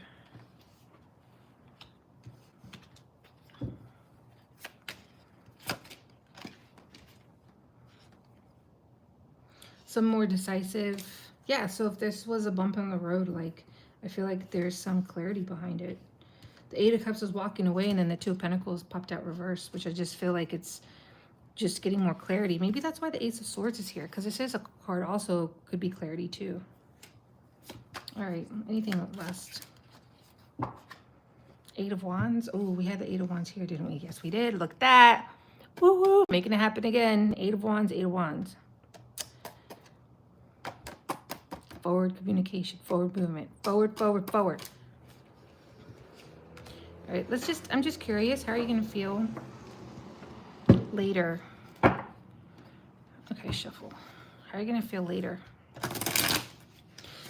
Some more decisive. Yeah, so if this was a bump on the road, like, I feel like there's some clarity behind it. The 8 of Cups was walking away, and then the 2 of Pentacles popped out reverse, which I just feel like it's just getting more clarity. Maybe that's why the Ace of Swords is here, because this is a card also could be clarity too. All right, anything last? Eight of Wands. Oh, we had the Eight of Wands here, didn't we? Yes, we did. Look at that. Woo woo. Making it happen again. Eight of Wands, Eight of Wands. Forward communication, forward movement, forward, forward, forward. All right, I'm just curious. How are you going to feel later? Okay, shuffle. How are you going to feel later?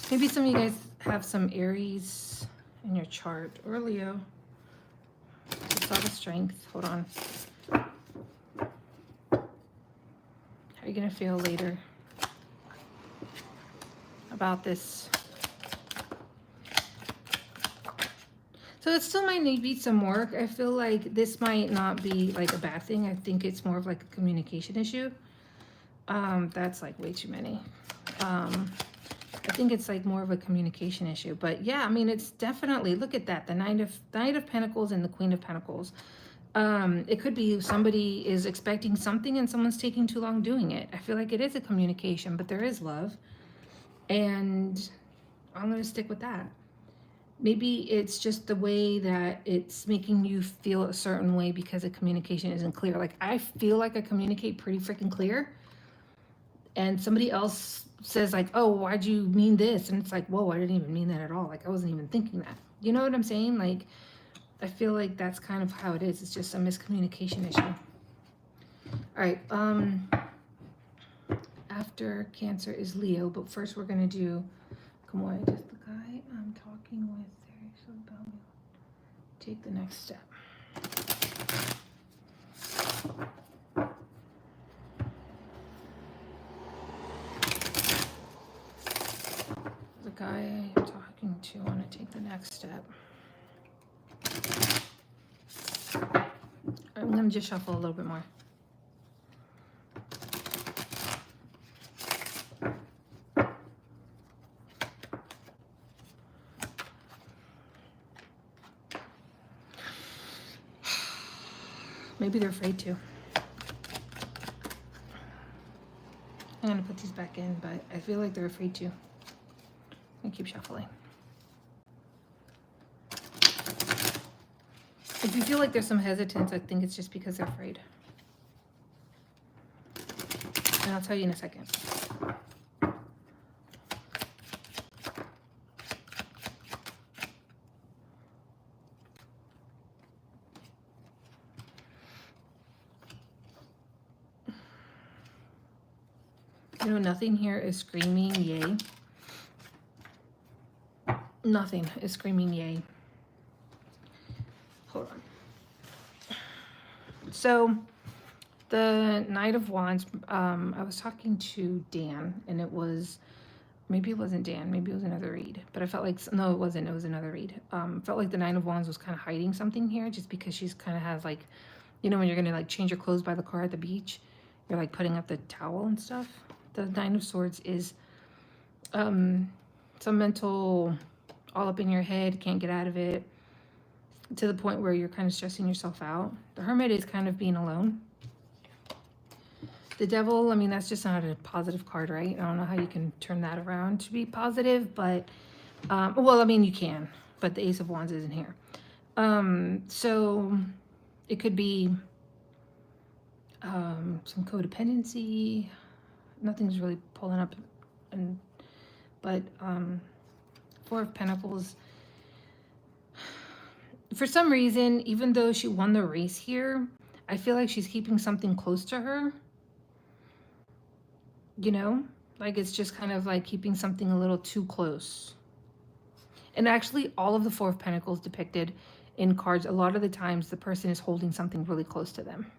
Maybe some of you guys have some Aries in your chart, or Leo. It's all the strength. Hold on. How are you going to feel later about this? So it still might need be some work. I feel like this might not be like a bad thing. I think it's more of like a communication issue. That's like way too many. I think it's like more of a communication issue. But yeah, I mean, it's definitely, look at that. The Knight of Pentacles and the Queen of Pentacles. It could be somebody is expecting something and someone's taking too long doing it. I feel like it is a communication, but there is love. And I'm going to stick with that. Maybe it's just the way that it's making you feel a certain way because the communication isn't clear. Like, I feel like I communicate pretty freaking clear. And somebody else says like, oh, why'd you mean this? And it's like, whoa, I didn't even mean that at all. Like, I wasn't even thinking that. You know what I'm saying? Like, I feel like that's kind of how it is. It's just a miscommunication issue. All right. After Cancer is Leo. But first we're going to do, come on, just the guy I'm talking with. Take the next step. The guy I'm talking to want to take the next step. I'm going to just shuffle a little bit more. Maybe they're afraid to. I'm going to put these back in, but I feel like they're afraid to. I'm going to keep shuffling. If you feel like there's some hesitance, I think it's just because they're afraid. And I'll tell you in a second. You know, nothing here is screaming yay. Nothing is screaming yay. Hold on. So, the Knight of Wands, I was talking to Dan, and it was, maybe it wasn't Dan, maybe it was another read, but I felt like, no, it wasn't, it was another read. Felt like the Nine of Wands was kind of hiding something here, just because she's kind of has like, you know, when you're going to like change your clothes by the car at the beach, you're like putting up the towel and stuff. The Nine of Swords is some mental, all up in your head, can't get out of it, to the point where you're kind of stressing yourself out. The Hermit is kind of being alone. The Devil, I mean, that's just not a positive card, right? I don't know how you can turn that around to be positive, but, well, I mean, you can, but the Ace of Wands isn't here. So it could be some codependency. Nothing's really pulling up, but Four of Pentacles. For some reason, even though she won the race here, I feel like she's keeping something close to her. You know, like it's just kind of like keeping something a little too close. And actually, all of the Four of Pentacles depicted in cards, a lot of the times the person is holding something really close to them.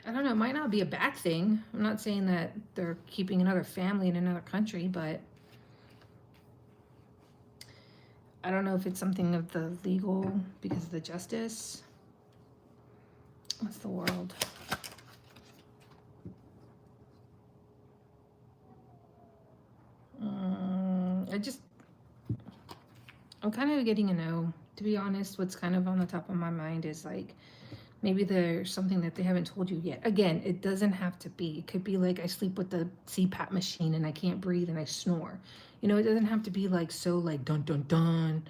I don't know, it might not be a bad thing. I'm not saying that they're keeping another family in another country, but I don't know if it's something of the legal because of the justice. What's the World? I'm kind of getting a no to be honest. What's kind of on the top of my mind is like, maybe there's something that they haven't told you yet. Again, it doesn't have to be. It could be like I sleep with the CPAP machine and I can't breathe and I snore. You know, it doesn't have to be like so like dun dun dun.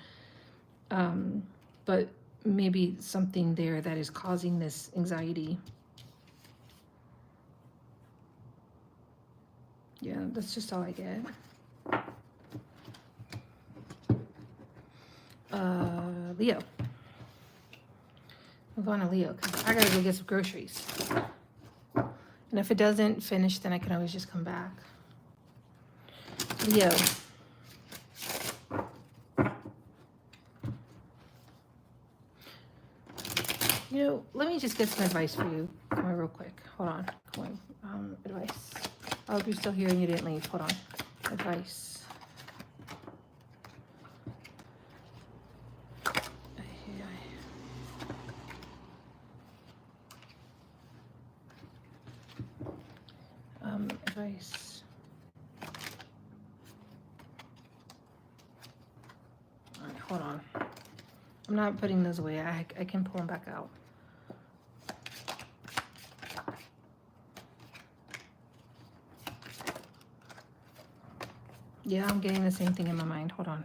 But maybe something there that is causing this anxiety. Yeah, that's just all I get. Leo. Move on to Leo, because I gotta go get some groceries. And if it doesn't finish, then I can always just come back. Leo. You know, let me just get some advice for you. Come on, real quick. Hold on. Come on. Advice. I hope you're still here and you didn't leave. Hold on. Advice. Advice. All right, hold on. I'm not putting those away. I can pull them back out. Yeah, I'm getting the same thing in my mind. Hold on.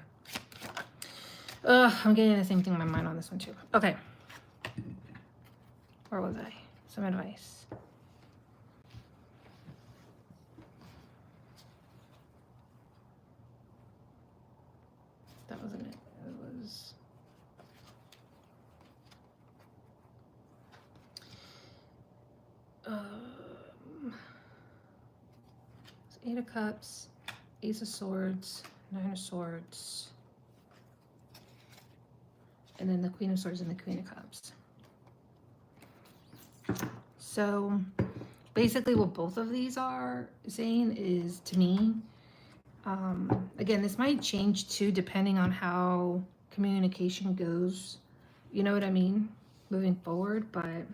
I'm getting the same thing in my mind on this one too. Okay. Where was I? Some advice. That wasn't it. It was... Eight of Cups, Ace of Swords, Nine of Swords, and then the Queen of Swords and the Queen of Cups. So basically what both of these are saying is, to me, again, this might change too depending on how communication goes, you know what I mean, moving forward, but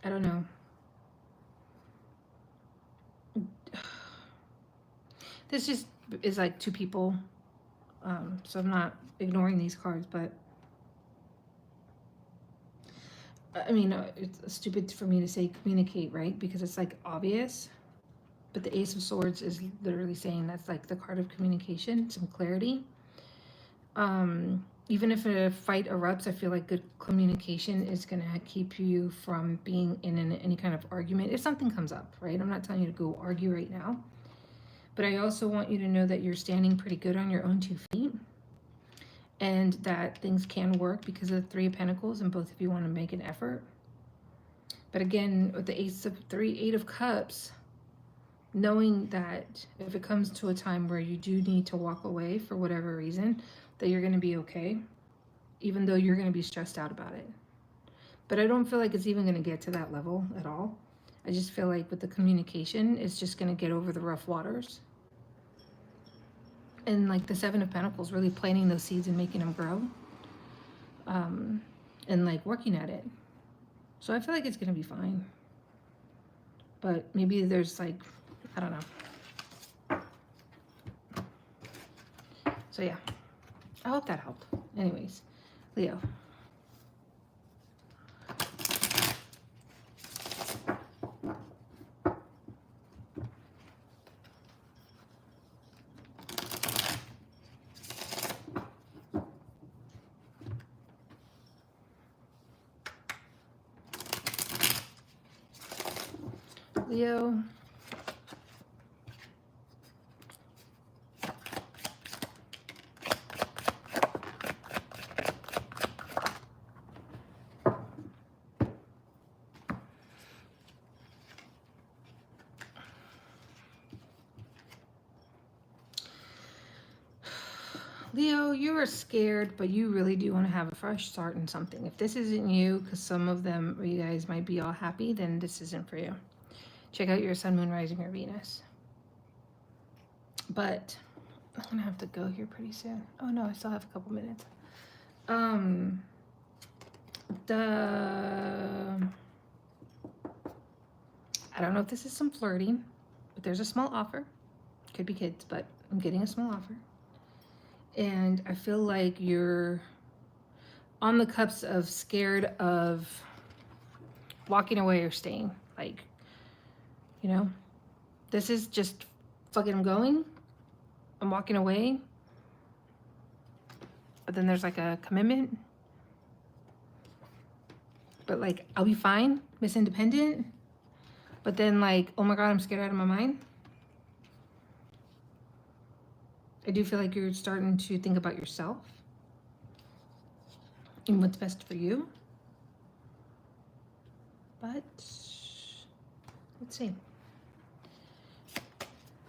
I don't know. This just is like two people, so I'm not ignoring these cards, but I mean, it's stupid for me to say communicate, right? Because it's like obvious, but the Ace of Swords is literally saying that's like the card of communication, some clarity. Even if a fight erupts, I feel like good communication is going to keep you from being in any kind of argument if something comes up, right? I'm not telling you to go argue right now, but I also want you to know that you're standing pretty good on your own 2 feet and that things can work because of the Three of Pentacles and both of you want to make an effort. But again, with the Eight of Cups, knowing that if it comes to a time where you do need to walk away for whatever reason, that you're going to be okay, even though you're going to be stressed out about it. But I don't feel like it's even going to get to that level at all. I just feel like with the communication, it's just going to get over the rough waters. And like the Seven of Pentacles, really planting those seeds and making them grow. And like working at it. So I feel like it's going to be fine. But maybe there's like, I don't know. So yeah, I hope that helped. Anyways, Leo. Leo. Leo, you are scared, but you really do want to have a fresh start in something. If this isn't you, because some of them, you guys might be all happy, then this isn't for you. Check out your Sun, Moon, Rising, or Venus. But I'm going to have to go here pretty soon. Oh, no, I still have a couple minutes. I don't know if this is some flirting, but there's a small offer. Could be kids, but I'm getting a small offer. And I feel like you're on the cups of scared of walking away or staying. Like, you know, this is just fucking, I'm going. I'm walking away. But then there's like a commitment. But like, I'll be fine, Miss Independent. But then like, oh my God, I'm scared out of my mind. I do feel like you're starting to think about yourself and what's best for you. But let's see.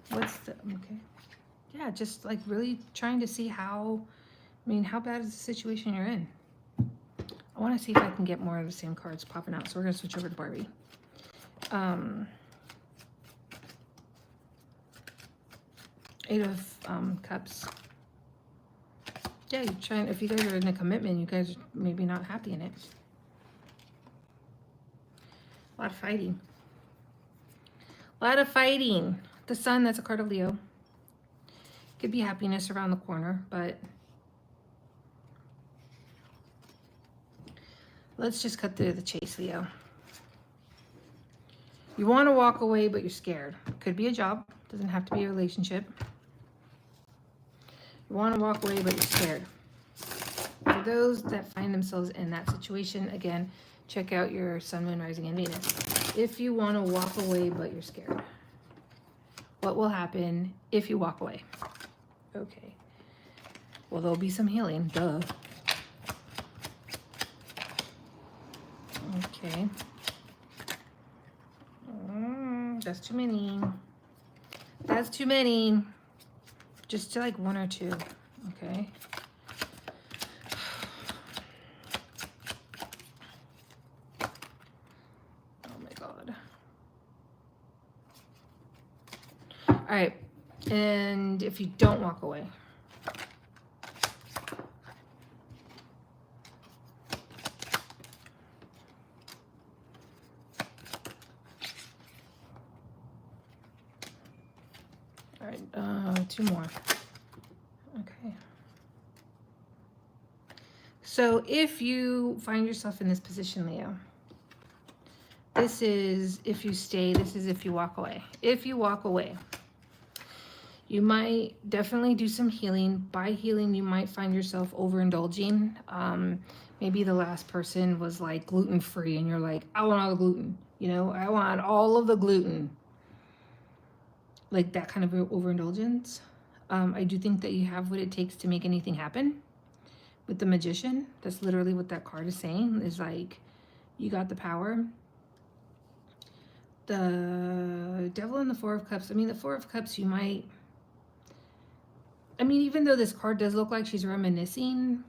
What's the, okay. Yeah, just like really trying to see how, I mean, how bad is the situation you're in? I want to see if I can get more of the same cards popping out. So we're going to switch over to Barbie. Eight of Cups. Yeah, you're trying, if you guys are in a commitment, you guys are maybe not happy in it. A lot of fighting. A lot of fighting. The Sun, that's a card of Leo. Could be happiness around the corner, but let's just cut through the chase, Leo. You want to walk away, but you're scared. Could be a job. Doesn't have to be a relationship. You want to walk away, but you're scared. For those that find themselves in that situation, again, check out your Sun, Moon, Rising, and Venus. If you want to walk away, but you're scared, what will happen if you walk away? Okay. Well, there'll be some healing. Duh. Okay. That's too many. That's too many. Just like one or two. Okay. Oh my God. All right. And if you don't walk away. All right, two more. Okay. So if you find yourself in this position, Leo, this is if you stay, this is if you walk away. If you walk away, you might definitely do some healing. By healing, you might find yourself overindulging. Maybe the last person was like gluten-free and you're like, I want all the gluten. You know, I want all of the gluten. Like that kind of overindulgence. I do think that you have what it takes to make anything happen. With the Magician, that's literally what that card is saying, is like, you got the power. The Devil and the Four of Cups. I mean, the Four of Cups, you might, I mean, even though this card does look like she's reminiscing,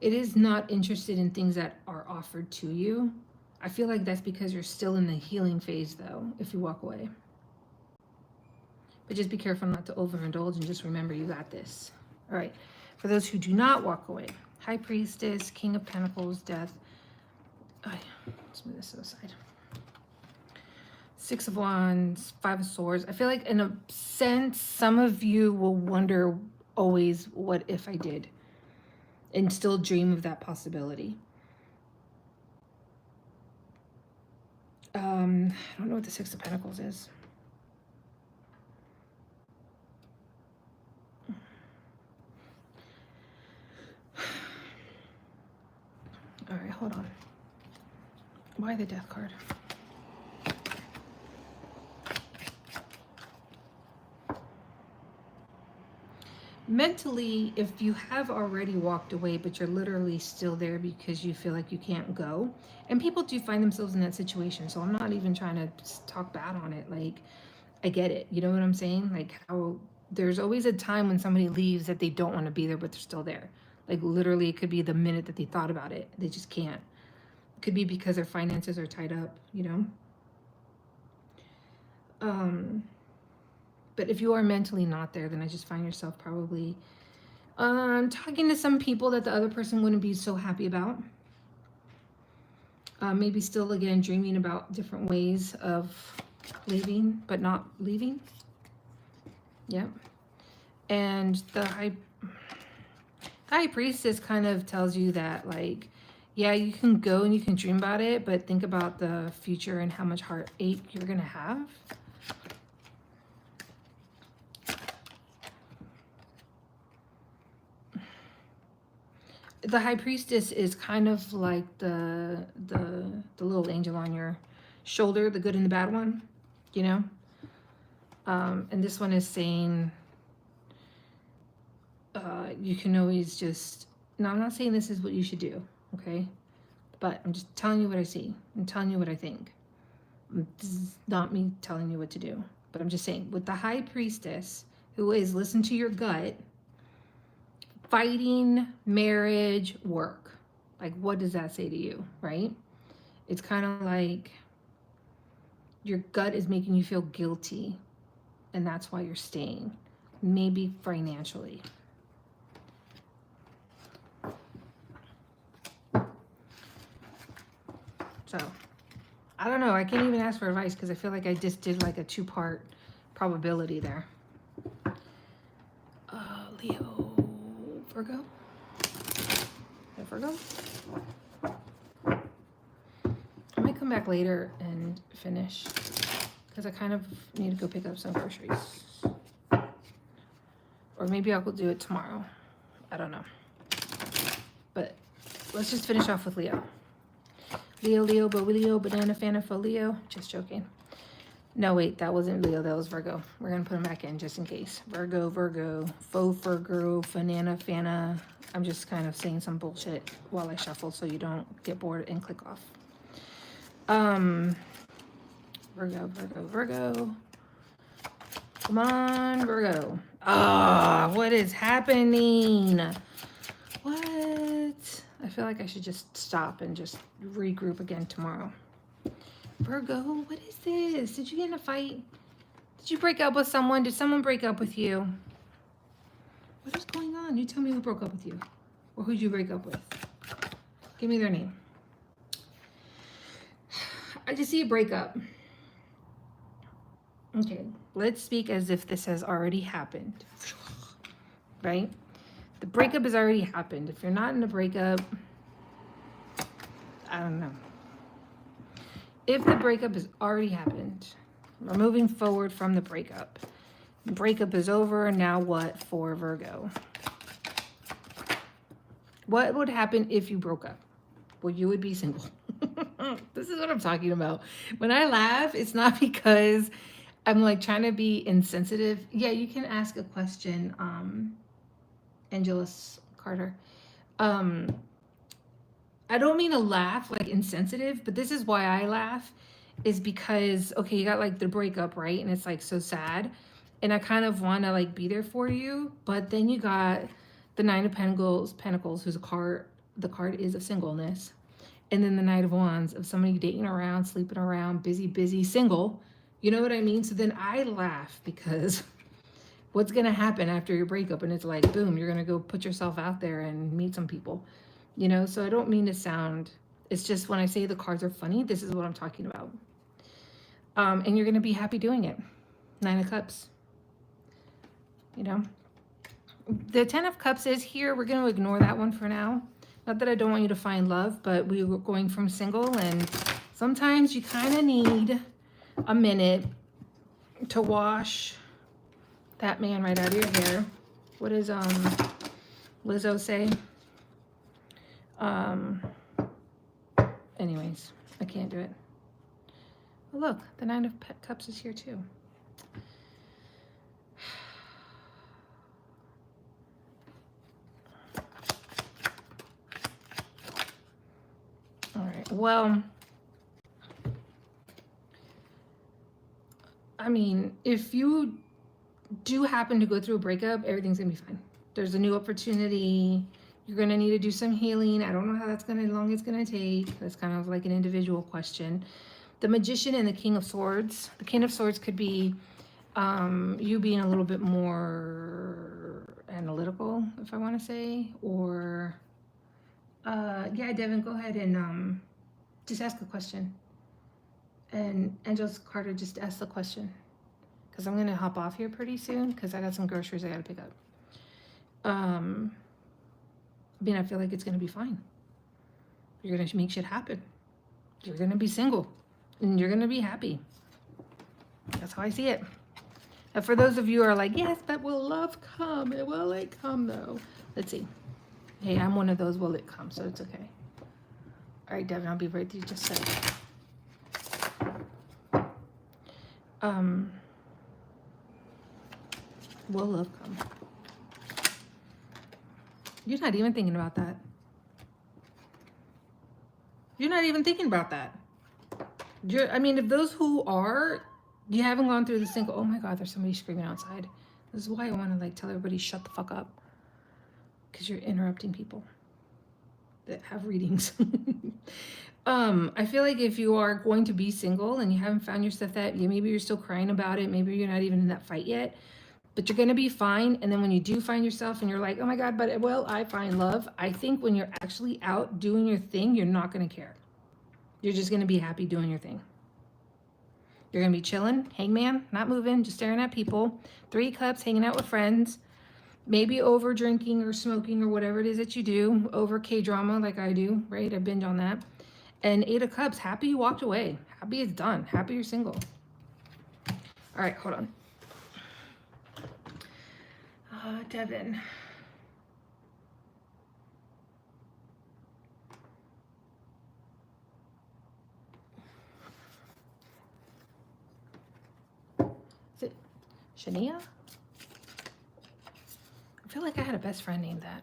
it is not interested in things that are offered to you. I feel like that's because you're still in the healing phase, though, if you walk away. But just be careful not to overindulge and just remember you got this. All right. For those who do not walk away, High Priestess, King of Pentacles, Death. Oh, yeah. Let's move this to the side. Six of Wands, Five of Swords. I feel like in a sense, some of you will wonder always, what if I did? And still dream of that possibility. I don't know what the Six of Pentacles is. All right, hold on. Why the Death card? Mentally, if you have already walked away, but you're literally still there because you feel like you can't go, and people do find themselves in that situation, so I'm not even trying to talk bad on it. Like, I get it. You know what I'm saying? Like, how there's always a time when somebody leaves that they don't want to be there, but they're still there. Like, literally, it could be the minute that they thought about it. They just can't. It could be because their finances are tied up, you know? But if you are mentally not there, then I just find yourself probably talking to some people that the other person wouldn't be so happy about. Maybe still, again, dreaming about different ways of leaving, but not leaving. Yep. And the high priestess kind of tells you that, like, yeah, you can go and you can dream about it, but think about the future and how much heartache you're gonna have. The high priestess is kind of like the little angel on your shoulder, the good and the bad one, you know. And this one is saying you can always just, no, I'm not saying this is what you should do, okay, but I'm just telling you what I see. I'm telling you what I think. This is not me telling you what to do, but I'm just saying, with the high priestess, who is listen to your gut, fighting, marriage, work, like, what does that say to you, right? It's kind of like your gut is making you feel guilty, and that's why you're staying, maybe financially. So I don't know, I can't even ask for advice because I feel like I just did like a 2-part probability there. Leo, Virgo? Yeah, Virgo? I might come back later and finish because I kind of need to go pick up some groceries. Or maybe I'll go do it tomorrow. I don't know. But let's just finish off with Leo. Leo, Leo, banana, fana, for Leo. Just joking. No, wait, that wasn't Leo. That was Virgo. We're going to put him back in just in case. Virgo, faux Virgo, banana, fana. I'm just kind of saying some bullshit while I shuffle so you don't get bored and click off. Virgo. Come on, Virgo. Ah, what is happening? What? I feel like I should just stop and just regroup again tomorrow. Virgo, what is this? Did you get in a fight? Did you break up with someone? Did someone break up with you? What is going on? You tell me who broke up with you. Or who'd you break up with? Give me their name. I just see a breakup. Okay, let's speak as if this has already happened. Right? The breakup has already happened. If you're not in a breakup, I don't know. If the breakup has already happened, we're moving forward from the breakup. The breakup is over. Now what for Virgo? What would happen if you broke up? Well, you would be single. This is what I'm talking about. When I laugh, it's not because I'm like trying to be insensitive. Yeah, you can ask a question, Angelus Carter. I don't mean to laugh like insensitive, but this is why I laugh, is because, okay, you got like the breakup, right? And it's like so sad. And I kind of want to like be there for you. But then you got the Nine of Pentacles, who's a card, the card is of singleness. And then the Knight of Wands, of somebody dating around, sleeping around, busy, single. You know what I mean? So then I laugh because what's going to happen after your breakup? And it's like, boom, you're going to go put yourself out there and meet some people. You know, so I don't mean to sound, it's just when I say the cards are funny, this is what I'm talking about. And you're going to be happy doing it. 9 of Cups. You know, the 10 of Cups is here. We're going to ignore that one for now. Not that I don't want you to find love, but we were going from single, and sometimes you kind of need a minute to wash that man right out of your hair. What does Lizzo say? Anyways, I can't do it. Oh, look, the 9 of Cups is here too. All right, well, I mean, if you do happen to go through a breakup, everything's gonna be fine. There's a new opportunity. You're gonna need to do some healing. I don't know how long it's gonna take. That's kind of like an individual question. The Magician and the King of Swords. The King of Swords could be you being a little bit more analytical, if I want to say, or yeah, Devin, go ahead and just ask a question. And Angelus Carter, just ask the question. because I'm going to hop off here pretty soon because I got some groceries I got to pick up. I mean, I feel like it's going to be fine. You're going to make shit happen. You're going to be single and you're going to be happy. That's how I see it. Now, for those of you who are like, yes, but will love come? Will it come though? Let's see. Hey, I'm one of those will it come, so it's okay. All right, Devin, I'll be right there just a second. Will love come? You're not even thinking about that. You're not even thinking about that. I mean, if those who are, you haven't gone through the single, oh my God, there's somebody screaming outside. This is why I want to like tell everybody shut the fuck up. Because you're interrupting people that have readings. I feel like if you are going to be single and you haven't found your stuff that, maybe you're still crying about it, maybe you're not even in that fight yet, but you're going to be fine. And then when you do find yourself and you're like, oh my God, but will I find love? I think when you're actually out doing your thing, you're not going to care. You're just going to be happy doing your thing. You're going to be chilling, hangman, not moving, just staring at people, 3 cups, hanging out with friends, maybe over drinking or smoking or whatever it is that you do, over K-drama like I do, right? I binge on that. And 8 of cups, happy you walked away. Happy it's done. Happy you're single. All right, hold on. Devin. Is it Shania? I feel like I had a best friend named that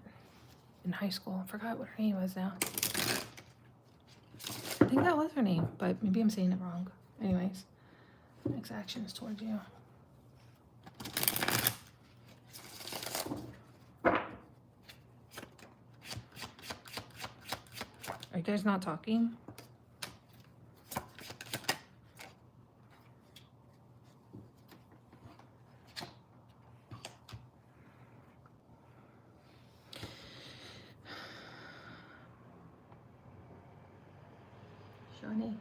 in high school. I forgot what her name was now. I think that was her name, but maybe I'm saying it wrong. Anyways, next actions towards you. Are you guys not talking? Shawnee.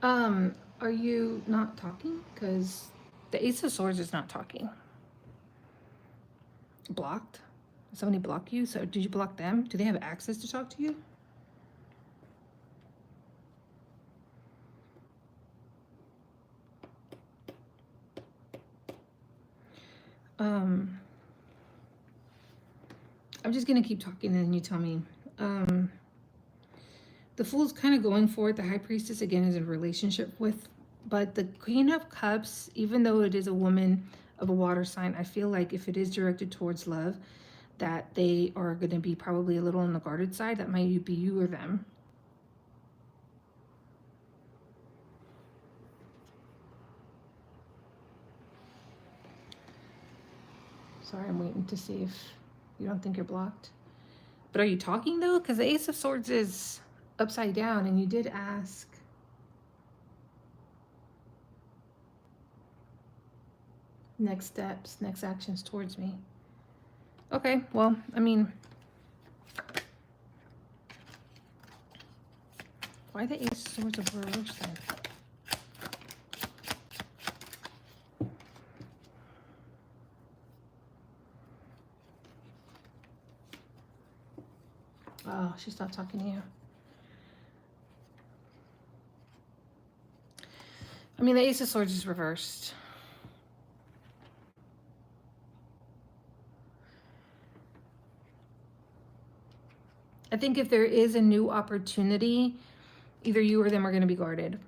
Are you not talking? Because the Ace of Swords is not talking. Blocked? Did somebody block you? So did you block them? Do they have access to talk to you? I'm just gonna keep talking and then you tell me. The Fool's kind of going for it. The High Priestess, again, is in a relationship with, but the Queen of Cups, even though it is a woman of a water sign, I feel like if it is directed towards love, that they are going to be probably a little on the guarded side. That might be you or them. Sorry, I'm waiting to see if you don't think you're blocked. But are you talking, though? Because the Ace of Swords is upside down, and you did ask. Next steps, next actions towards me. Okay, well, I mean, why the Ace of Swords of reverse then? Oh, she stopped talking to you. I mean, the Ace of Swords is reversed. I think if there is a new opportunity, either you or them are going to be guarded.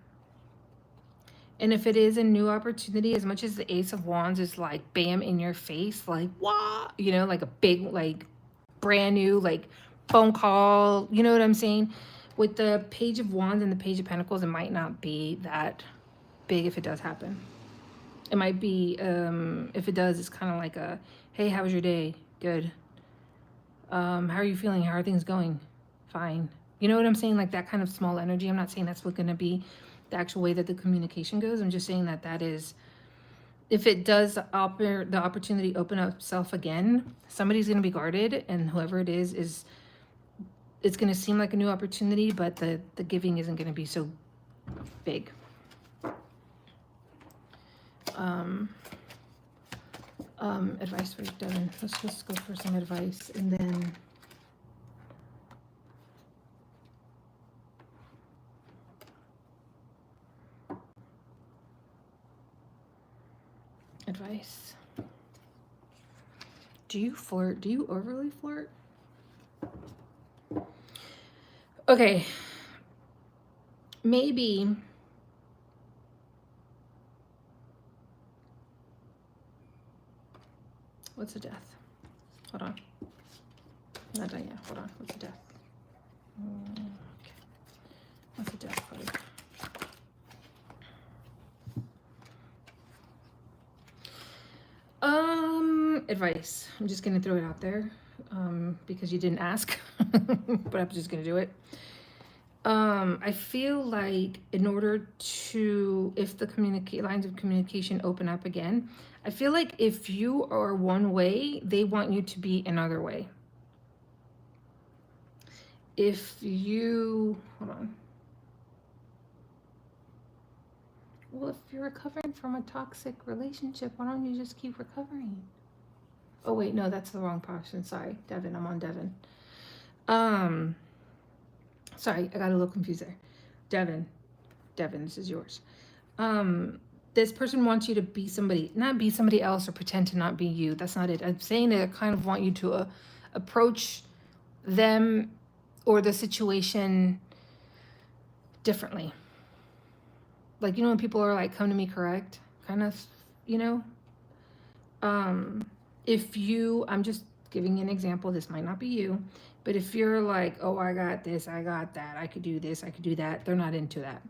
And if it is a new opportunity, as much as the Ace of Wands is like bam in your face, like what, you know, like a big, like brand new, like phone call, you know what I'm saying? With the Page of Wands and the Page of Pentacles, it might not be that big if it does happen. It might be, if it does, it's kind of like a, hey, how was your day? Good. How are you feeling? How are things going? Fine. You know what I'm saying? Like that kind of small energy. I'm not saying that's what's going to be the actual way that the communication goes. I'm just saying that that is, if it does the opportunity open up itself again, somebody's going to be guarded, and whoever it is, it's going to seem like a new opportunity, but the giving isn't going to be so big. Advice for Devin. Let's just go for some advice, and then advice. Do you flirt? Do you overly flirt? Okay. Maybe what's a death? Hold on. Not done yet. Hold on. What's a death? Okay. What's a death card? Advice. I'm just gonna throw it out there because you didn't ask, but I'm just gonna do it. I feel like in order to, if the lines of communication open up again, I feel like if you are one way, they want you to be another way. If you, hold on. Well, if you're recovering from a toxic relationship, why don't you just keep recovering? Oh wait, no, that's the wrong person. Sorry, Devin, I'm on Devin. Sorry, I got a little confused there. Devin, this is yours. This person wants you to be somebody, not be somebody else or pretend to not be you. That's not it. I'm saying they kind of want you to approach them or the situation differently. Like, you know, when people are like, come to me correct, kind of, you know? If you, I'm just giving you an example, this might not be you, but if you're like, oh, I got this, I got that, I could do this, I could do that, they're not into that.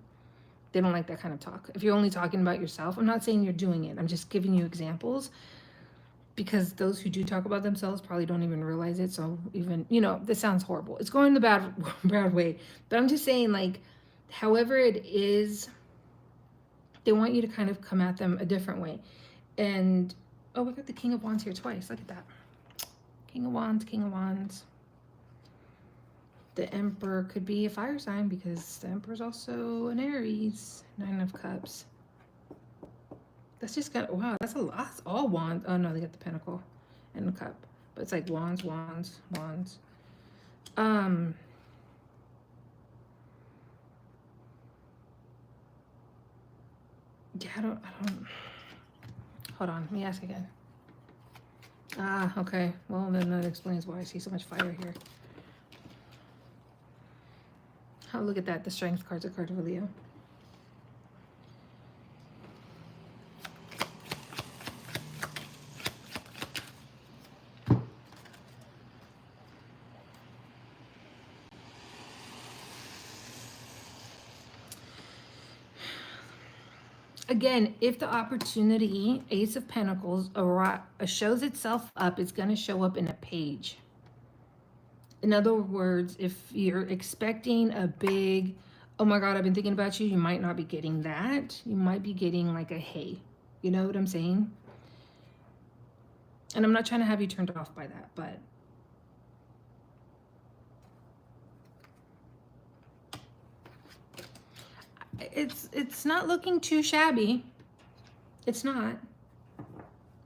They don't like that kind of talk. If you're only talking about yourself, I'm not saying you're doing it, I'm just giving you examples, because those who do talk about themselves probably don't even realize it. So even, you know, this sounds horrible. It's going the bad way, but I'm just saying, like, however it is, they want you to kind of come at them a different way. And oh, we got the King of Wands here twice. Look at that. King of Wands, King of Wands. The Emperor could be a fire sign because the Emperor is also an Aries. 9 of Cups. That's just got, wow, that's a lot. That's all Wands. Oh no, they got the Pentacle and the Cup. But it's like Wands, Wands, Wands. Yeah, I don't, hold on, let me ask again. Ah, okay. Well, then that explains why I see so much fire here. Oh, look at that. The Strength card's a card for Leo. Again, if the opportunity, Ace of Pentacles, shows itself up, it's going to show up in a page. In other words, if you're expecting a big, oh my God, I've been thinking about you, you might not be getting that. You might be getting like a hey. You know what I'm saying? And I'm not trying to have you turned off by that, but it's not looking too shabby. It's not.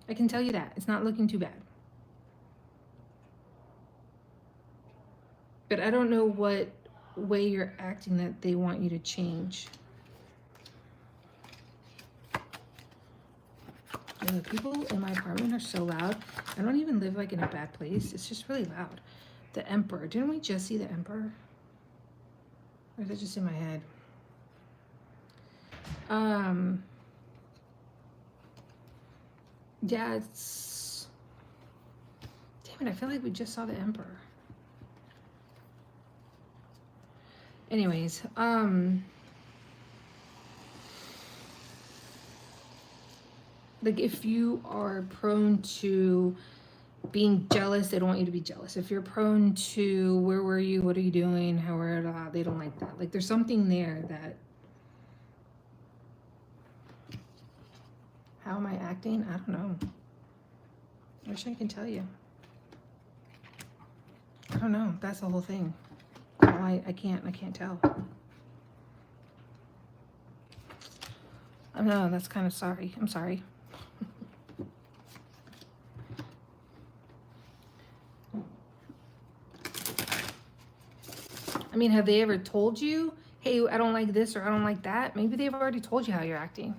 I can tell you that. It's not looking too bad. But I don't know what way you're acting that they want you to change. And the people in my apartment are so loud. I don't even live like in a bad place. It's just really loud. The Emperor. Didn't we just see the Emperor? Or is it just in my head? Yeah, it's... Damn it, I feel like we just saw the Emperor. Anyways, like if you are prone to being jealous, they don't want you to be jealous. If you're prone to, where were you, what are you doing, how are it, they don't like that. Like there's something there that, how am I acting? I don't know. I wish I could tell you. I don't know. That's the whole thing. Well, I can't tell. I know, that's kind of sorry. I'm sorry. I mean, have they ever told you, hey, I don't like this or I don't like that? Maybe they've already told you how you're acting.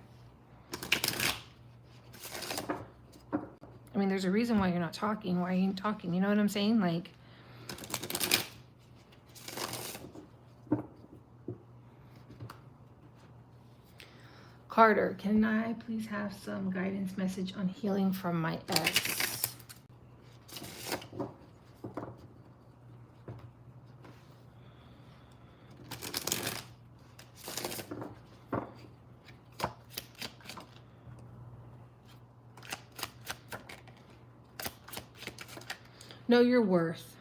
I mean, there's a reason why you're not talking. Why are you talking? You know what I'm saying? Like, Carter, can I please have some guidance message on healing from my ex? Know your worth.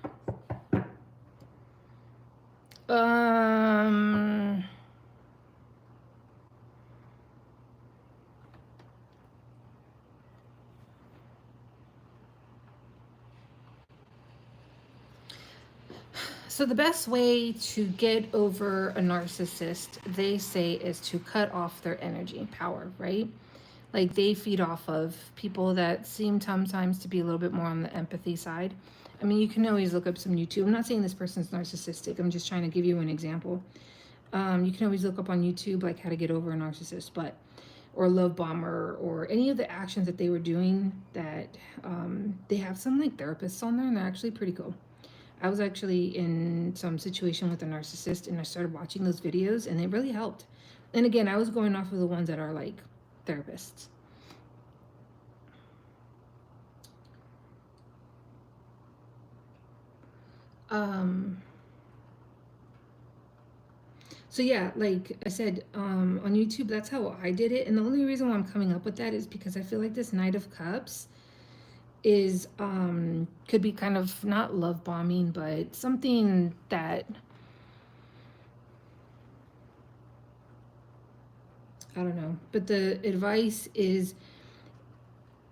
So the best way to get over a narcissist, they say, is to cut off their energy power, right? Like they feed off of people that seem sometimes to be a little bit more on the empathy side. I mean, you can always look up some YouTube. I'm not saying this person's narcissistic. I'm just trying to give you an example. You can always look up on YouTube like how to get over a narcissist, or love bomber, or any of the actions that they were doing. That they have some like therapists on there, and they're actually pretty cool. I was actually in some situation with a narcissist, and I started watching those videos, and it really helped. And again, I was going off of the ones that are like therapists. So yeah, like I said, on YouTube, that's how I did it. And the only reason why I'm coming up with that is because I feel like this Knight of Cups is could be kind of not love bombing, but something that, I don't know. But the advice is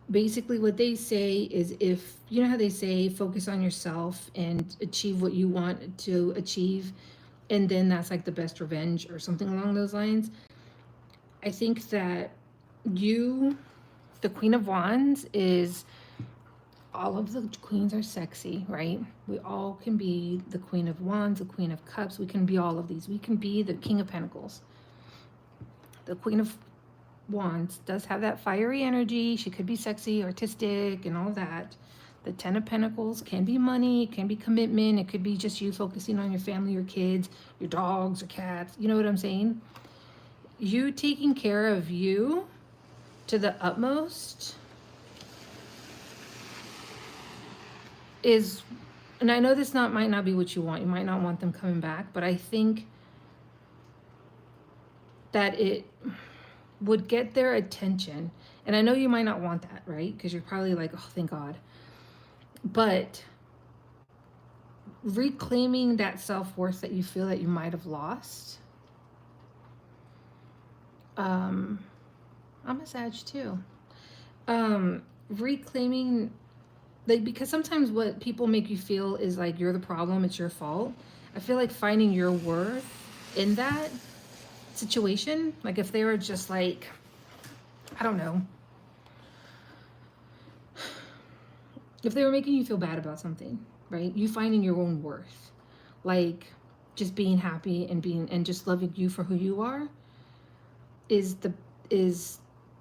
basically what they say is, if you know how they say focus on yourself and achieve what you want to achieve, and then that's like the best revenge or something along those lines. I think that you, the Queen of Wands, is, all of the queens are sexy, right? We all can be the Queen of Wands, the Queen of Cups. We can be all of these. We can be the King of Pentacles. The Queen of Wands does have that fiery energy. She could be sexy, artistic, and all that. The Ten of Pentacles can be money, it can be commitment, it could be just you focusing on your family, your kids, your dogs or cats. You know what I'm saying? You taking care of you to the utmost is, and I know this might not be what you want. You might not want them coming back, but I think that it would get their attention. And I know you might not want that, right? Because you're probably like, oh, thank God. But reclaiming that self-worth that you feel that you might have lost. I'm a Sag too. Reclaiming, like, because sometimes what people make you feel is like you're the problem, it's your fault. I feel like finding your worth in that situation, like if they were just like, I don't know, if they were making you feel bad about something, right? You finding your own worth, like just being happy and just loving you for who you are is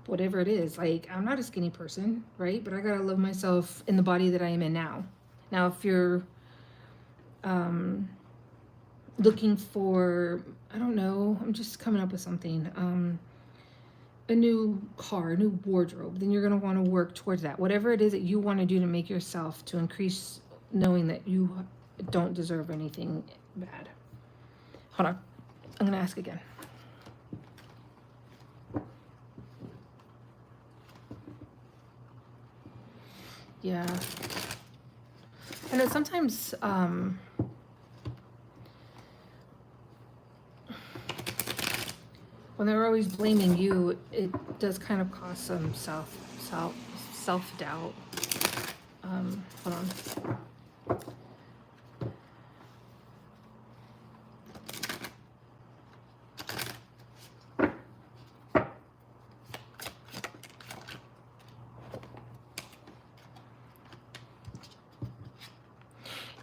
whatever it is. Like, I'm not a skinny person, right? But I gotta love myself in the body that I am in now. Now, if you're looking for, I don't know, I'm just coming up with something, a new car, a new wardrobe, then you're going to want to work towards that. Whatever it is that you want to do to make yourself, to increase knowing that you don't deserve anything bad. Hold on. I'm going to ask again. Yeah. I know sometimes when they're always blaming you, it does kind of cause some self-doubt. Hold on.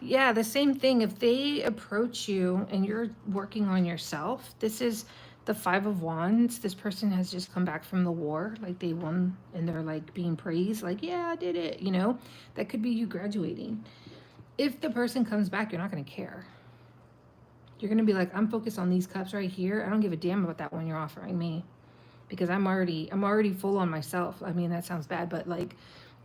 Yeah, the same thing. If they approach you and you're working on yourself, this is the Five of Wands. This person has just come back from the war, like they won and they're like being praised, like, yeah, I did it, you know? That could be you graduating. If the person comes back, you're not going to care. You're going to be like, I'm focused on these cups right here. I don't give a damn about that one you're offering me because I'm already full on myself. I mean, that sounds bad, but like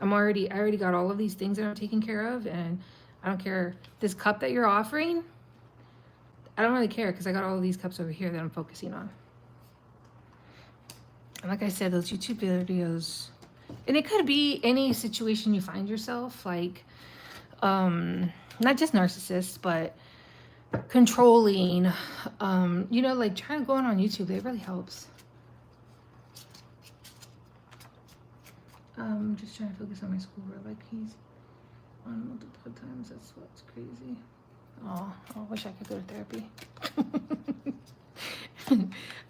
I already got all of these things that I'm taking care of, and I don't care. This cup that you're offering, I don't really care because I got all of these cups over here that I'm focusing on. And like I said, those YouTube videos, and it could be any situation you find yourself, like not just narcissists, but controlling, you know, like trying to go on YouTube, it really helps. Just trying to focus on my schoolwork. Like he's on multiple times. That's what's crazy. Oh, I wish I could go to therapy.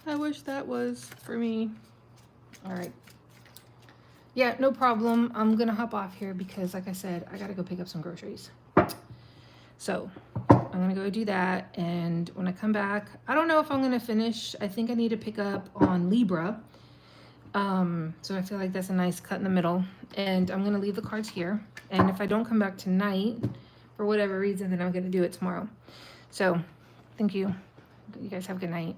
I wish that was for me. All right. Yeah, no problem. I'm gonna hop off here because, like I said, I gotta go pick up some groceries. So I'm gonna go do that, and when I come back, I don't know if I'm gonna finish. I think I need to pick up on Libra. So I feel like that's a nice cut in the middle, and I'm gonna leave the cards here, and if I don't come back tonight for whatever reason, then I'm gonna do it tomorrow. So thank you. You guys have a good night.